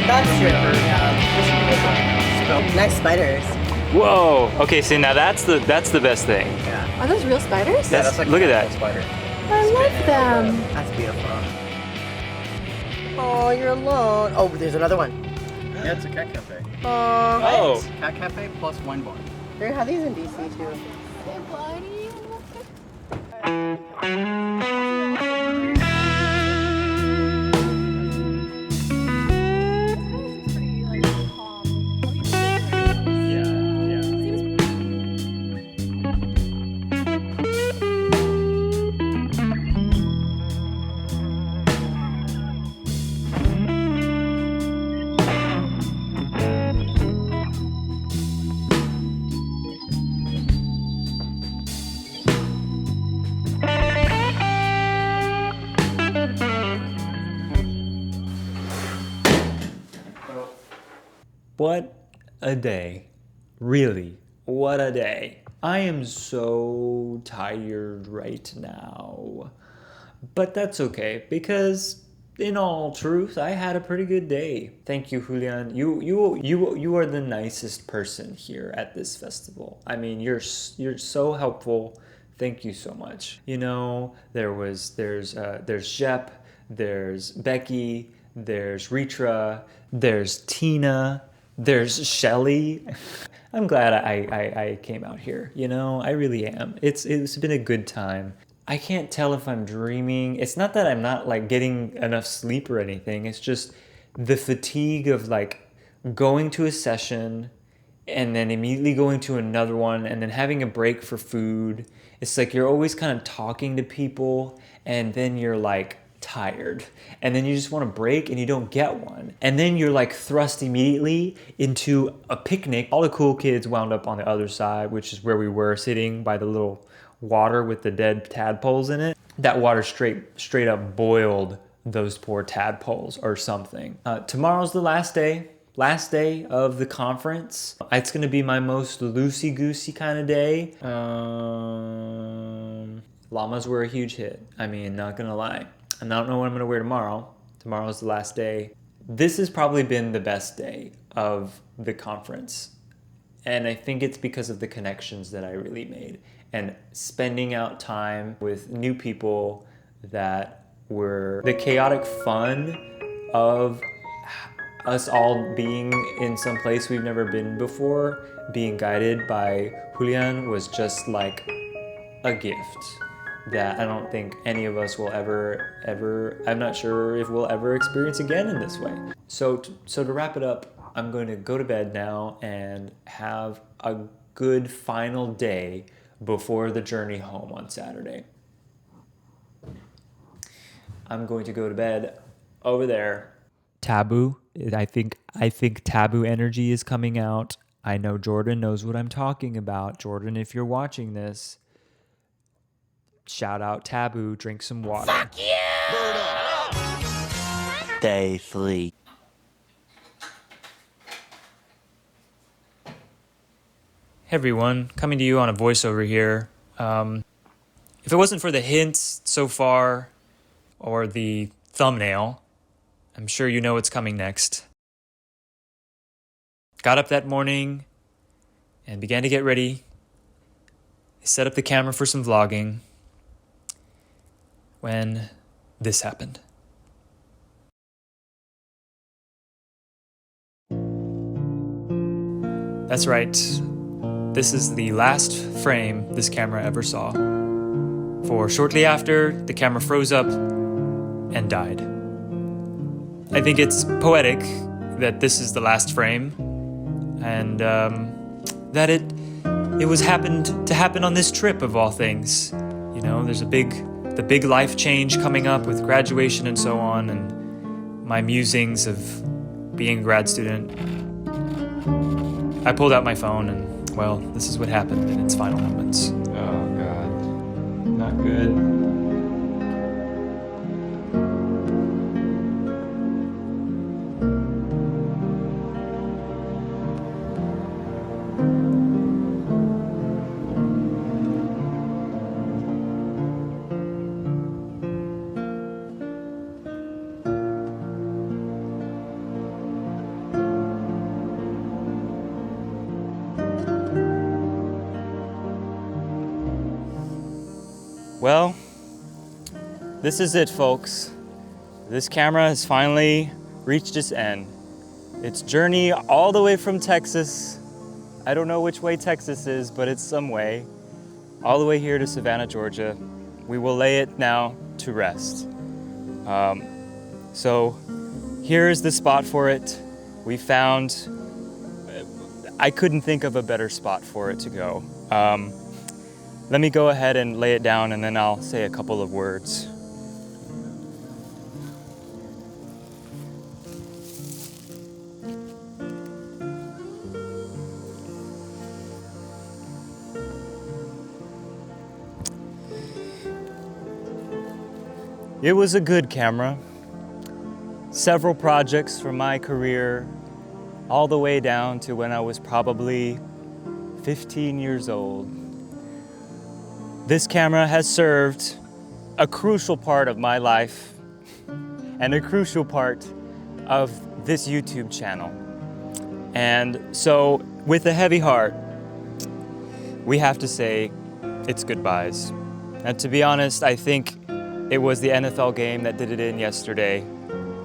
That's true. Yeah. Nice spiders. Whoa. Okay, see now that's the best thing. Yeah. Are those real spiders? Yeah, that's like look at that. Spider. I love them. That's beautiful. Oh, you're alone. Oh, there's another one. Yeah, it's a cat cafe. Oh. Cat cafe plus wine bar. They have these in DC too. Hey, buddy. What a day. Really, what a day. I am so tired right now. But that's okay, because in all truth, I had a pretty good day. Thank you, Julian. You are the nicest person here at this festival. I mean, you're so helpful. Thank you so much. You know, there's Jep, there's Becky, there's Ritra, there's Tina, there's Shelley. I'm glad I came out here, you know, I really am. It's been a good time. I can't tell if I'm dreaming. It's not that I'm not like getting enough sleep or anything. It's just the fatigue of like going to a session and then immediately going to another one and then having a break for food. It's like you're always kind of talking to people and then you're like tired and then you just want a break and you don't get one. And then you're like thrust immediately into a picnic. All the cool kids wound up on the other side, which is where we were sitting by the little water with the dead tadpoles in it. That water straight up boiled those poor tadpoles or something. Tomorrow's the last day of the conference. It's gonna be my most loosey-goosey kind of day. Llamas were a huge hit. I mean, not gonna lie. I don't know what I'm gonna wear tomorrow. Tomorrow's the last day. This has probably been the best day of the conference. And I think it's because of the connections that I really made and spending out time with new people that were the chaotic fun of us all being in some place we've never been before, being guided by Julian was just like a gift that I don't think any of us will ever, I'm not sure if we'll ever experience again in this way. So to wrap it up, I'm going to go to bed now and have a good final day before the journey home on Saturday. I'm going to go to bed over there. Taboo. I think taboo energy is coming out. I know Jordan knows what I'm talking about. Jordan, if you're watching this, shout out Taboo, drink some water. Fuck yeah! Stay free. Hey everyone, coming to you on a voiceover here. If it wasn't for the hints so far, or the thumbnail, I'm sure you know what's coming next. Got up that morning and began to get ready. I set up the camera for some vlogging when this happened. That's right. This is the last frame this camera ever saw. For shortly after, the camera froze up and died. I think it's poetic that this is the last frame, and that it was happened to happen on this trip of all things. You know, there's the big life change coming up with graduation and so on, and my musings of being a grad student. I pulled out my phone and well, this is what happened in its final moments. Oh, God. Not good. Well, this is it, folks. This camera has finally reached its end. Its journey all the way from Texas. I don't know which way Texas is, but it's some way. All the way here to Savannah, Georgia. We will lay it now to rest. So here's the spot for it. We found, I couldn't think of a better spot for it to go. Let me go ahead and lay it down, and then I'll say a couple of words. It was a good camera. Several projects from my career, all the way down to when I was probably 15 years old. This camera has served a crucial part of my life and a crucial part of this YouTube channel. And so, with a heavy heart, we have to say its goodbyes. And to be honest, I think it was the NFL game that did it in yesterday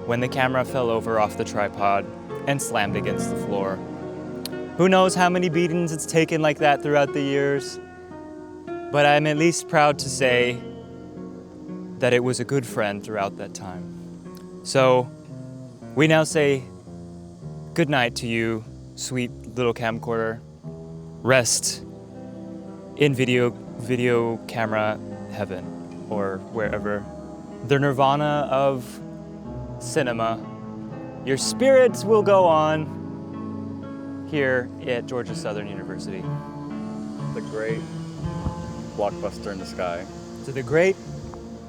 when the camera fell over off the tripod and slammed against the floor. Who knows how many beatings it's taken like that throughout the years? But I'm at least proud to say that it was a good friend throughout that time. So we now say good night to you, sweet little camcorder. Rest in video camera heaven, or wherever. The nirvana of cinema. Your spirits will go on here at Georgia Southern University. The great blockbuster in the sky. To the great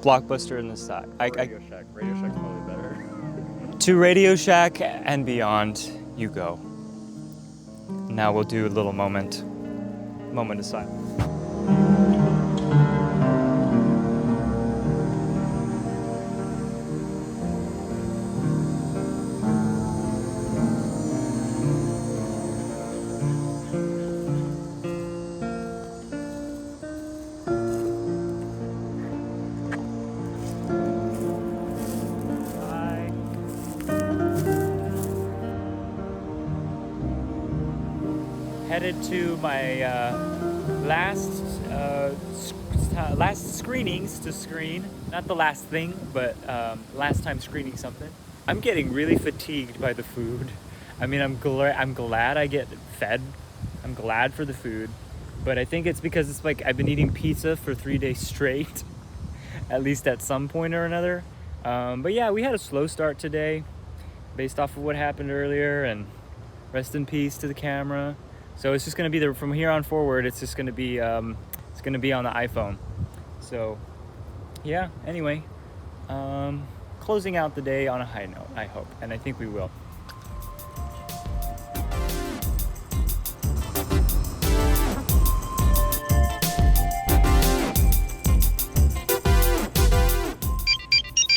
blockbuster in the sky. Radio Shack. Radio Shack's probably better. To Radio Shack and beyond you go. Now we'll do a little moment of silence. Headed to my last screenings to screen. Not the last thing, but last time screening something. I'm getting really fatigued by the food. I mean, I'm glad I get fed. I'm glad for the food, but I think it's because it's like I've been eating pizza for 3 days straight, at least at some point or another. But yeah, we had a slow start today, based off of what happened earlier, and rest in peace to the camera. So it's just gonna be there from here on forward. It's just gonna be on the iPhone. So yeah. Anyway, closing out the day on a high note, I hope, and I think we will.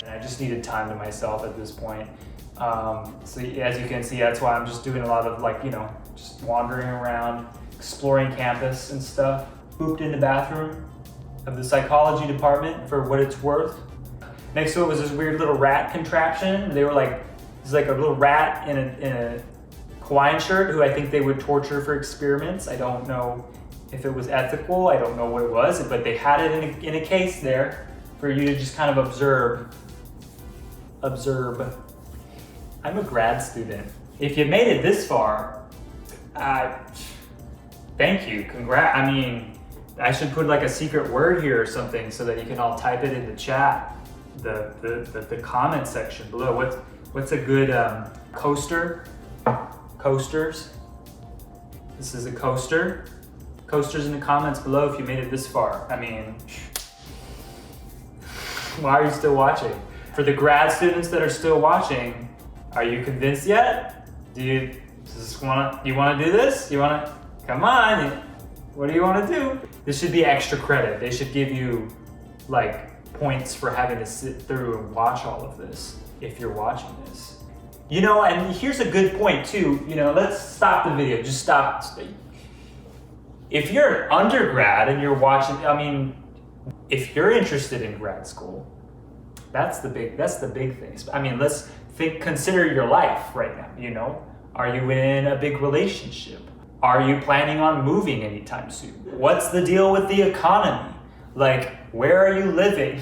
And I just needed time to myself at this point. So as you can see, that's why I'm just doing a lot of just wandering around, exploring campus and stuff. Pooped in the bathroom of the psychology department for what it's worth. Next to it was this weird little rat contraption. They were like, it's like a little rat in a Hawaiian shirt who I think they would torture for experiments. I don't know if it was ethical. I don't know what it was, but they had it in a case there for you to just kind of observe. I'm a grad student. If you made it this far, thank you, congrats. I mean, I should put like a secret word here or something so that you can all type it in the chat, the comment section below. What's a good coaster? Coasters. This is a coaster. Coasters in the comments below if you made it this far. I mean, why are you still watching? For the grad students that are still watching, are you convinced yet? Do you want to do this? You want to, come on, what do you want to do? This should be extra credit. They should give you like points for having to sit through and watch all of this if you're watching this. You know, and here's a good point too, you know, let's stop the video, just stop. If you're an undergrad and you're watching, I mean, if you're interested in grad school, that's the big thing. I mean, consider your life right now, you know? Are you in a big relationship? Are you planning on moving anytime soon? What's the deal with the economy? Like, where are you living?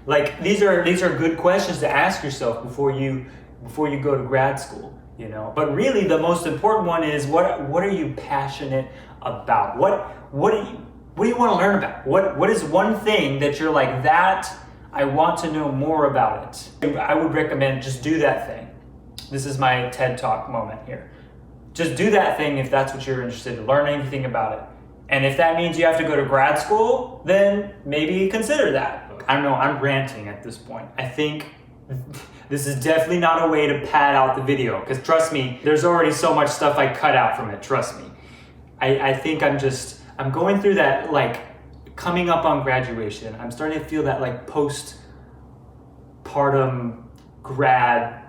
Like, these are good questions to ask yourself before you go to grad school, you know? But really the most important one is what are you passionate about? What do you want to learn about? What is one thing that you're like, that I want to know more about it? I would recommend just do that thing. This is my TED Talk moment here. Just do that thing if that's what you're interested in, learn anything about it. And if that means you have to go to grad school, then maybe consider that. I don't know, I'm ranting at this point. I think this is definitely not a way to pad out the video, because trust me, there's already so much stuff I cut out from it, trust me. I think I'm going through that, like, coming up on graduation. I'm starting to feel that, like, postpartum grad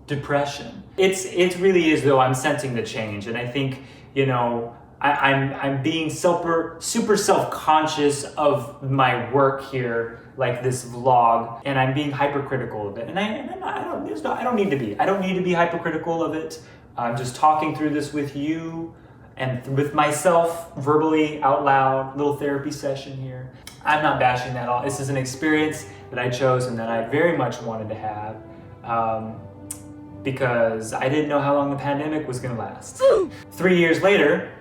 depression. It really is, though. I'm sensing the change, and I think, you know, I'm being super self-conscious of my work here, like this vlog, and I'm being hypercritical of it. And I don't need to be. I don't need to be hypercritical of it. I'm just talking through this with you and with myself, verbally, out loud, little therapy session here. I'm not bashing that at all. This is an experience that I chose and that I very much wanted to have. Because I didn't know how long the pandemic was gonna last. 3 years later,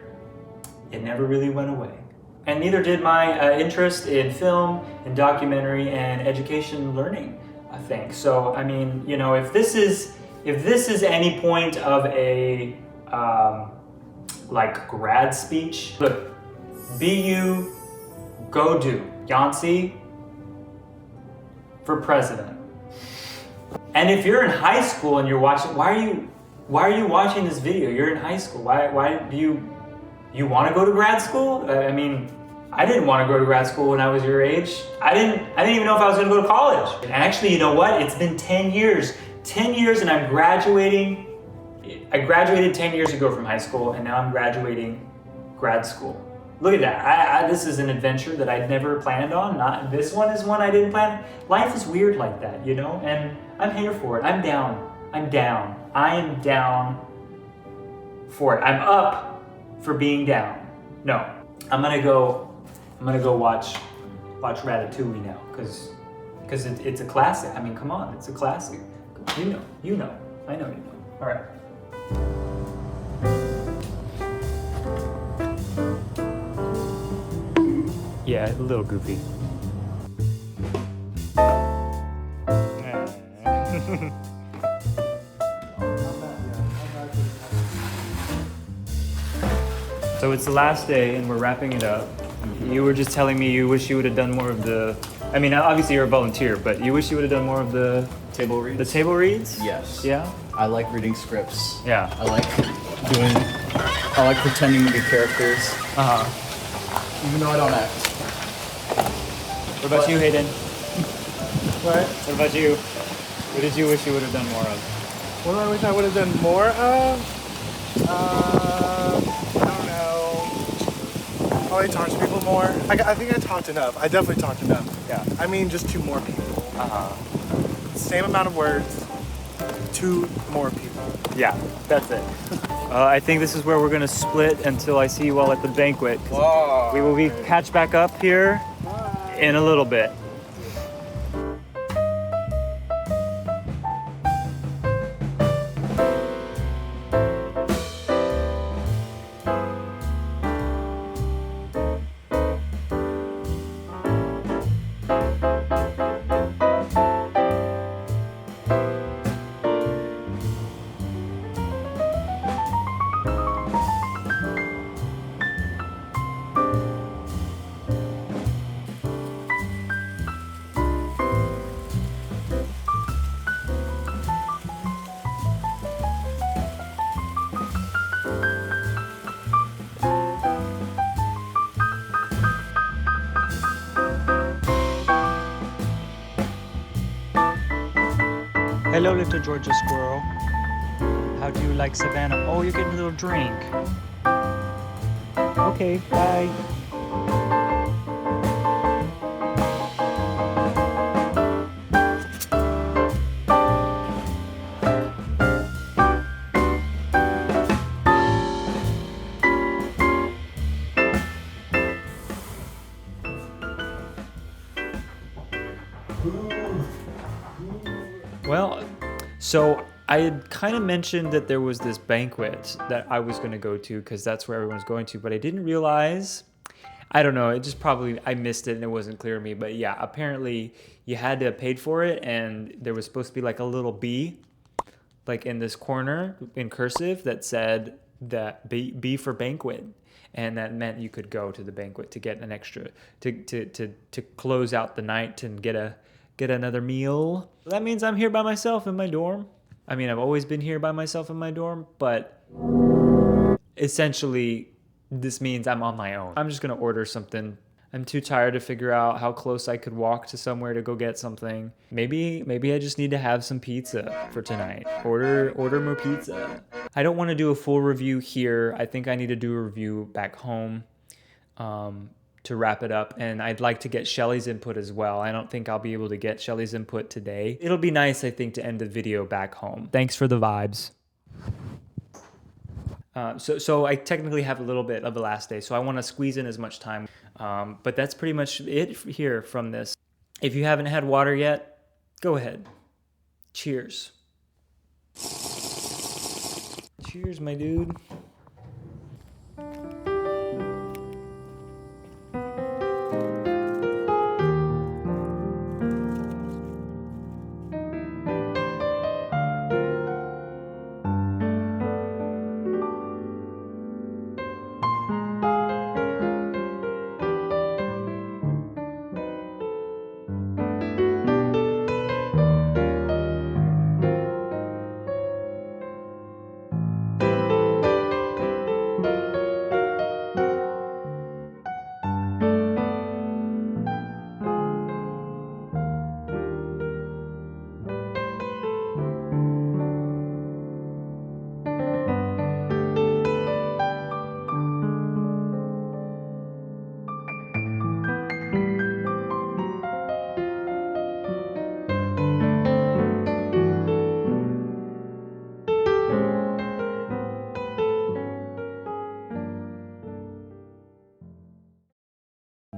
it never really went away. And neither did my interest in film and documentary and education learning, I think. So, I mean, you know, if this is any point of a, like, grad speech, look, be you, go do. Yancey for president. And if you're in high school and you're watching, why are you watching this video? You're in high school. Why do you want to go to grad school? I mean, I didn't want to go to grad school when I was your age. I didn't even know if I was going to go to college. And actually, you know what? It's been 10 years. 10 years and I'm graduating. I graduated 10 years ago from high school, and now I'm graduating grad school. Look at that. This is an adventure that I'd never planned on. This one is one I didn't plan. Life is weird like that, you know? And I'm here for it. I'm down. I am down for it. I'm up for being down. No, I'm gonna go watch Ratatouille now, because it's a classic. I mean, come on, it's a classic. You know, I know you know. All right. Yeah, a little goofy. So it's the last day and we're wrapping it up. You were just telling me you wish you would have done more of the, I mean, obviously you're a volunteer, but you wish you would have done more of the table reads. The table reads? Yes. Yeah? I like reading scripts. Yeah. I like pretending to be characters. Even though I don't act. What about you, Hayden? What? What about you? What did you wish you would have done more of? What do I wish I would have done more of? I don't know. Probably talk to people more. I think I talked enough. I definitely talked enough. Yeah. I mean, just 2 more people. Same amount of words, 2 more people. Yeah, that's it. I think this is where we're gonna split until I see you all at the banquet. Whoa. We will be patched back up here in a little bit. Hello, little Georgia squirrel. How do you like Savannah? Oh, you're getting a little drink. Okay, bye. Well, so I had kind of mentioned that there was this banquet that I was going to go to because that's where everyone's going to, but I didn't realize, I don't know, it just probably, I missed it and it wasn't clear to me, but yeah, apparently you had to have paid for it and there was supposed to be like a little B, like in this corner in cursive that said that B for banquet. And that meant you could go to the banquet to get an extra, to close out the night and get another meal. That means I'm here by myself in my dorm. I mean, I've always been here by myself in my dorm, but essentially this means I'm on my own. I'm just gonna order something. I'm too tired to figure out how close I could walk to somewhere to go get something. Maybe I just need to have some pizza for tonight. Order more pizza. I don't want to do a full review here. I think I need to do a review back home to wrap it up. And I'd like to get Shelley's input as well. I don't think I'll be able to get Shelley's input today. It'll be nice, I think, to end the video back home. Thanks for the vibes. So I technically have a little bit of the last day, so I want to squeeze in as much time. But that's pretty much it here from this. If you haven't had water yet, go ahead. Cheers. Cheers, my dude.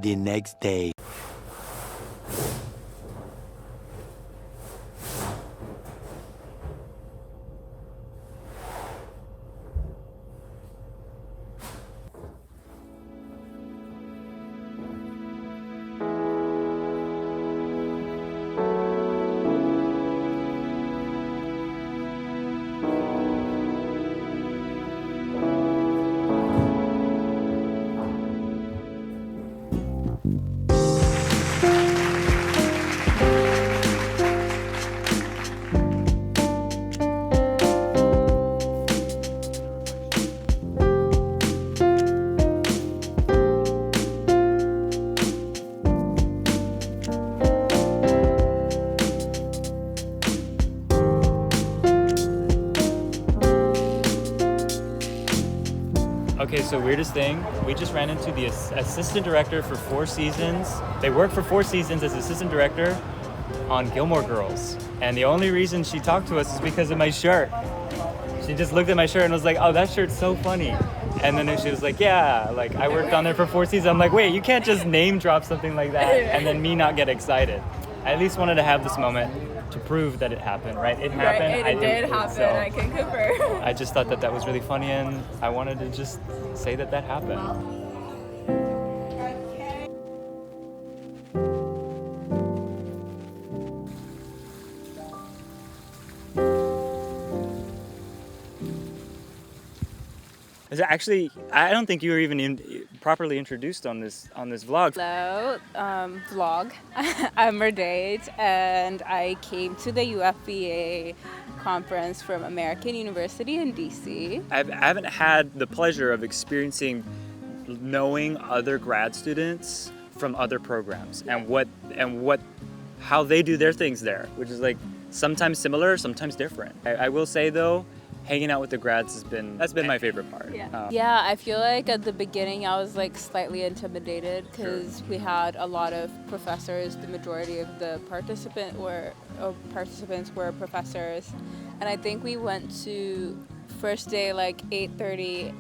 The next day. Okay, so weirdest thing, we just ran into the assistant director for 4 seasons. They worked for 4 seasons as assistant director on Gilmore Girls. And the only reason she talked to us is because of my shirt. She just looked at my shirt and was like, oh, that shirt's so funny. And then she was like, yeah, like I worked on there for 4 seasons. I'm like, wait, you can't just name drop something like that and then me not get excited. I at least wanted to have this moment to prove that it happened, right? It happened. Right, it did happen, so I can confirm. I just thought that that was really funny and I wanted to just say that that happened. Actually, I don't think you were even properly introduced on this vlog. Hello, vlog. I'm Rediet, and I came to the UFBA conference from American University in DC. I haven't had the pleasure of knowing other grad students from other programs and how they do their things there, which is like sometimes similar, sometimes different. I will say though, hanging out with the grads that's been my favorite part. Yeah, I feel like at the beginning I was like slightly intimidated because we had a lot of professors. The majority of the participants were professors, and I think we went to first day like 8:30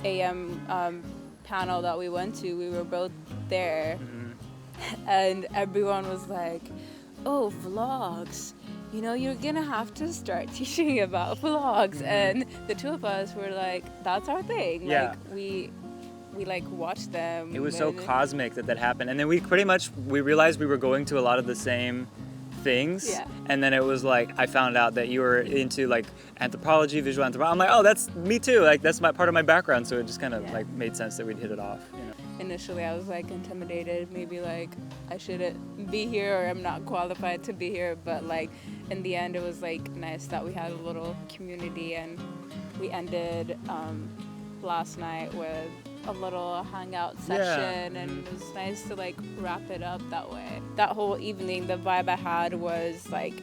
a.m. Panel that we went to. We were both there, and everyone was like, "Oh, vlogs. You know, you're gonna have to start teaching about vlogs." And the two of us were like, that's our thing. Yeah. Like we like watched them. It was so cosmic that happened. And then we realized we were going to a lot of the same things. Yeah. And then it was like, I found out that you were into like anthropology, visual anthropology. I'm like, oh, that's me too. Like that's part of my background. So it just kind of like made sense that we'd hit it off. You know? Initially I was like intimidated, maybe like I shouldn't be here or I'm not qualified to be here, but like in the end it was like nice that we had a little community, and we ended last night with a little hangout session, and it was nice to like wrap it up that way. That whole evening, the vibe I had was like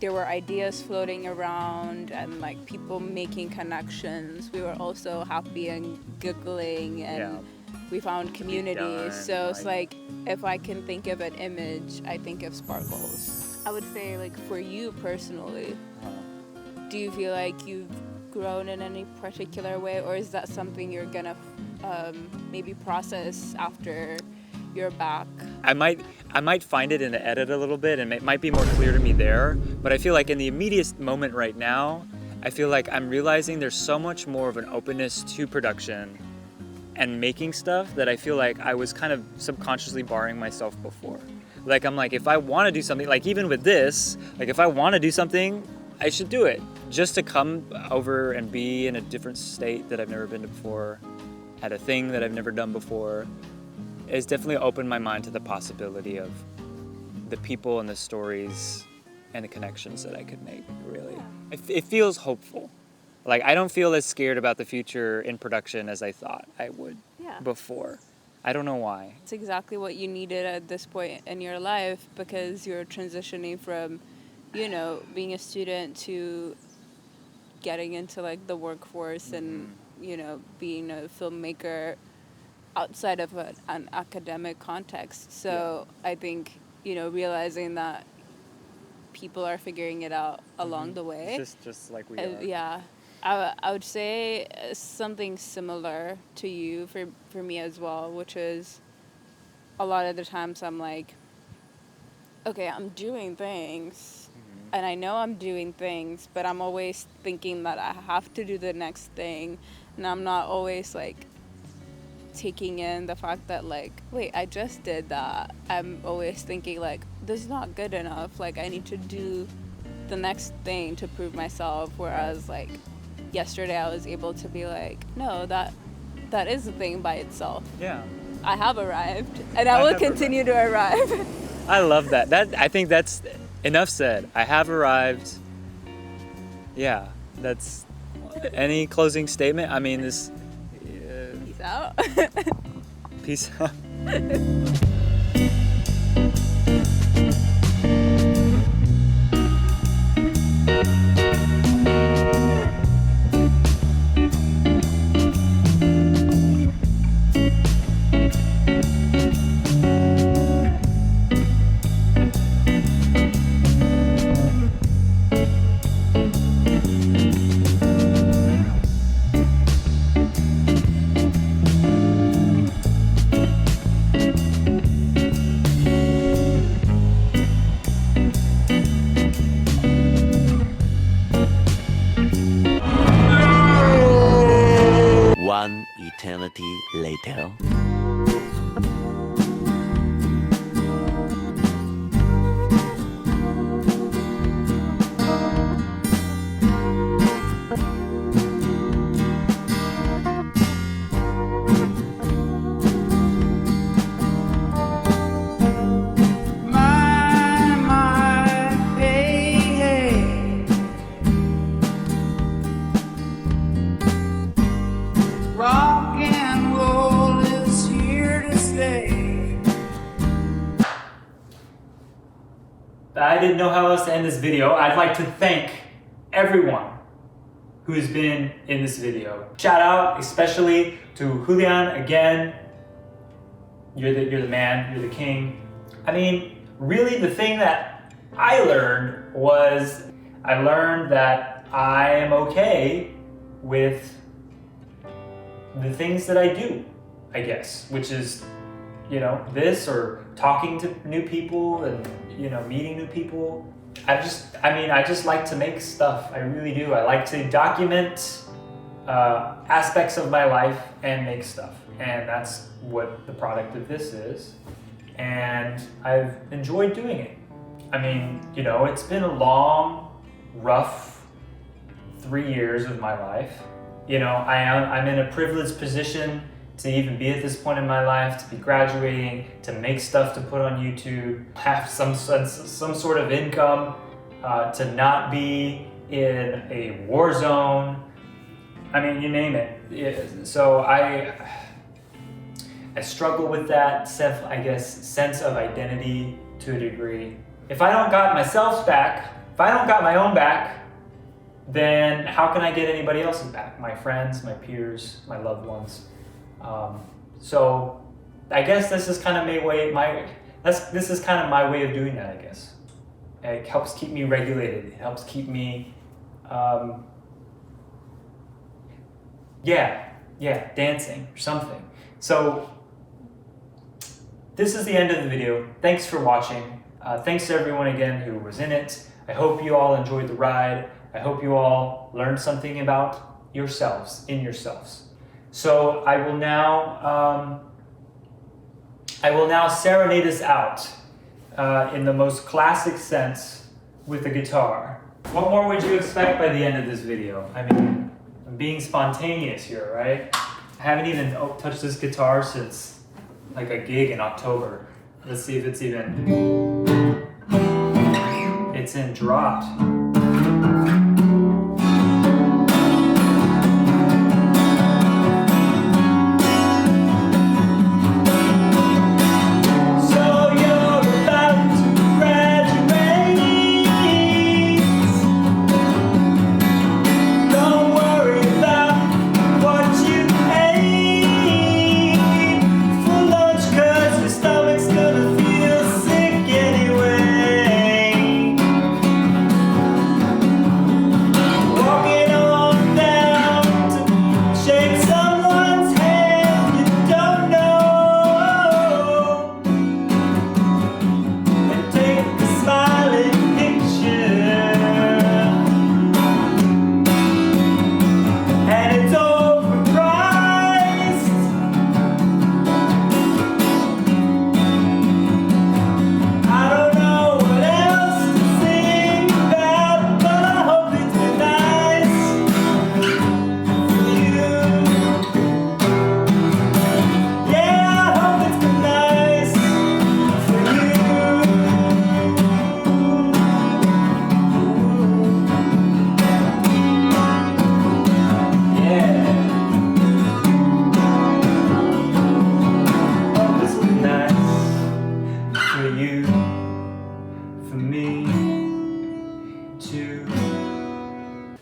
there were ideas floating around and like people making connections. We were also happy and giggling, and we found community. So it's like if I can think of an image, I think of sparkles. I would say like for you personally, do you feel like you've grown in any particular way, or is that something you're gonna maybe process after you're back? I might find it in the edit a little bit, and it might be more clear to me there, but I feel like in the immediate moment right now, I feel like I'm realizing there's so much more of an openness to production and making stuff that I feel like I was kind of subconsciously barring myself before. Like I'm like, if I want to do something, like even with this, like if I want to do something, I should do it. Just to come over and be in a different state that I've never been to before, at a thing that I've never done before, it's definitely opened my mind to the possibility of the people and the stories and the connections that I could make, really. It feels hopeful. Like, I don't feel as scared about the future in production as I thought I would before. I don't know why. It's exactly what you needed at this point in your life, because you're transitioning from, you know, being a student to getting into, like, the workforce and, you know, being a filmmaker outside of an academic context. So I think, you know, realizing that people are figuring it out along the way. Just like we are. Yeah. I would say something similar to you for me as well, which is a lot of the times I'm like, okay, I'm doing things, and I know I'm doing things, but I'm always thinking that I have to do the next thing, and I'm not always like taking in the fact that like, wait, I just did that. I'm always thinking like, this is not good enough, like I need to do the next thing to prove myself, whereas like yesterday I was able to be like, no, that is a thing by itself. Yeah. I have arrived, and I will continue to arrive. I love that. I think that's enough said. I have arrived. Yeah, that's any closing statement. I mean, this. Peace out. Peace out. One eternity later. Rock and roll is I didn't know how else to end this video. I'd like to thank everyone who's been in this video. Shout out especially to Julian again. You're the man, you're the king. I mean, really the thing that I learned was I learned that I am okay with the things that I do, I guess, which is, you know, this or talking to new people and, you know, meeting new people. I just like to make stuff. I really do. I like to document aspects of my life and make stuff. And that's what the product of this is. And I've enjoyed doing it. I mean, you know, it's been a long, rough 3 years of my life. You know, I'm in a privileged position to even be at this point in my life, to be graduating, to make stuff to put on YouTube, have some sort of income, to not be in a war zone. I mean, you name it. So I struggle with that sense of identity to a degree. If I don't got myself back, if I don't got my own back, then how can I get anybody else's back? My friends, my peers, my loved ones. So I guess this is kind of my way of doing that, I guess. It helps keep me regulated. It helps keep me, dancing or something. So this is the end of the video. Thanks for watching. Thanks to everyone again who was in it. I hope you all enjoyed the ride. I hope you all learned something about yourselves, in yourselves. So I will now serenade us out in the most classic sense with the guitar. What more would you expect by the end of this video? I mean, I'm being spontaneous here, right? I haven't even touched this guitar since like a gig in October. Let's see if it's in dropped.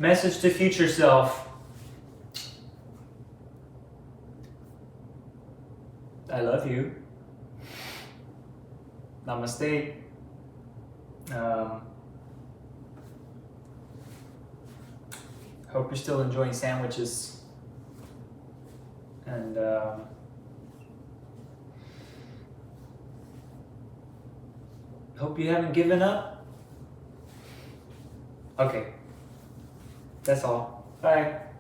Message to future self. I love you. Namaste. Hope you're still enjoying sandwiches. And hope you haven't given up. Okay. That's all. Bye.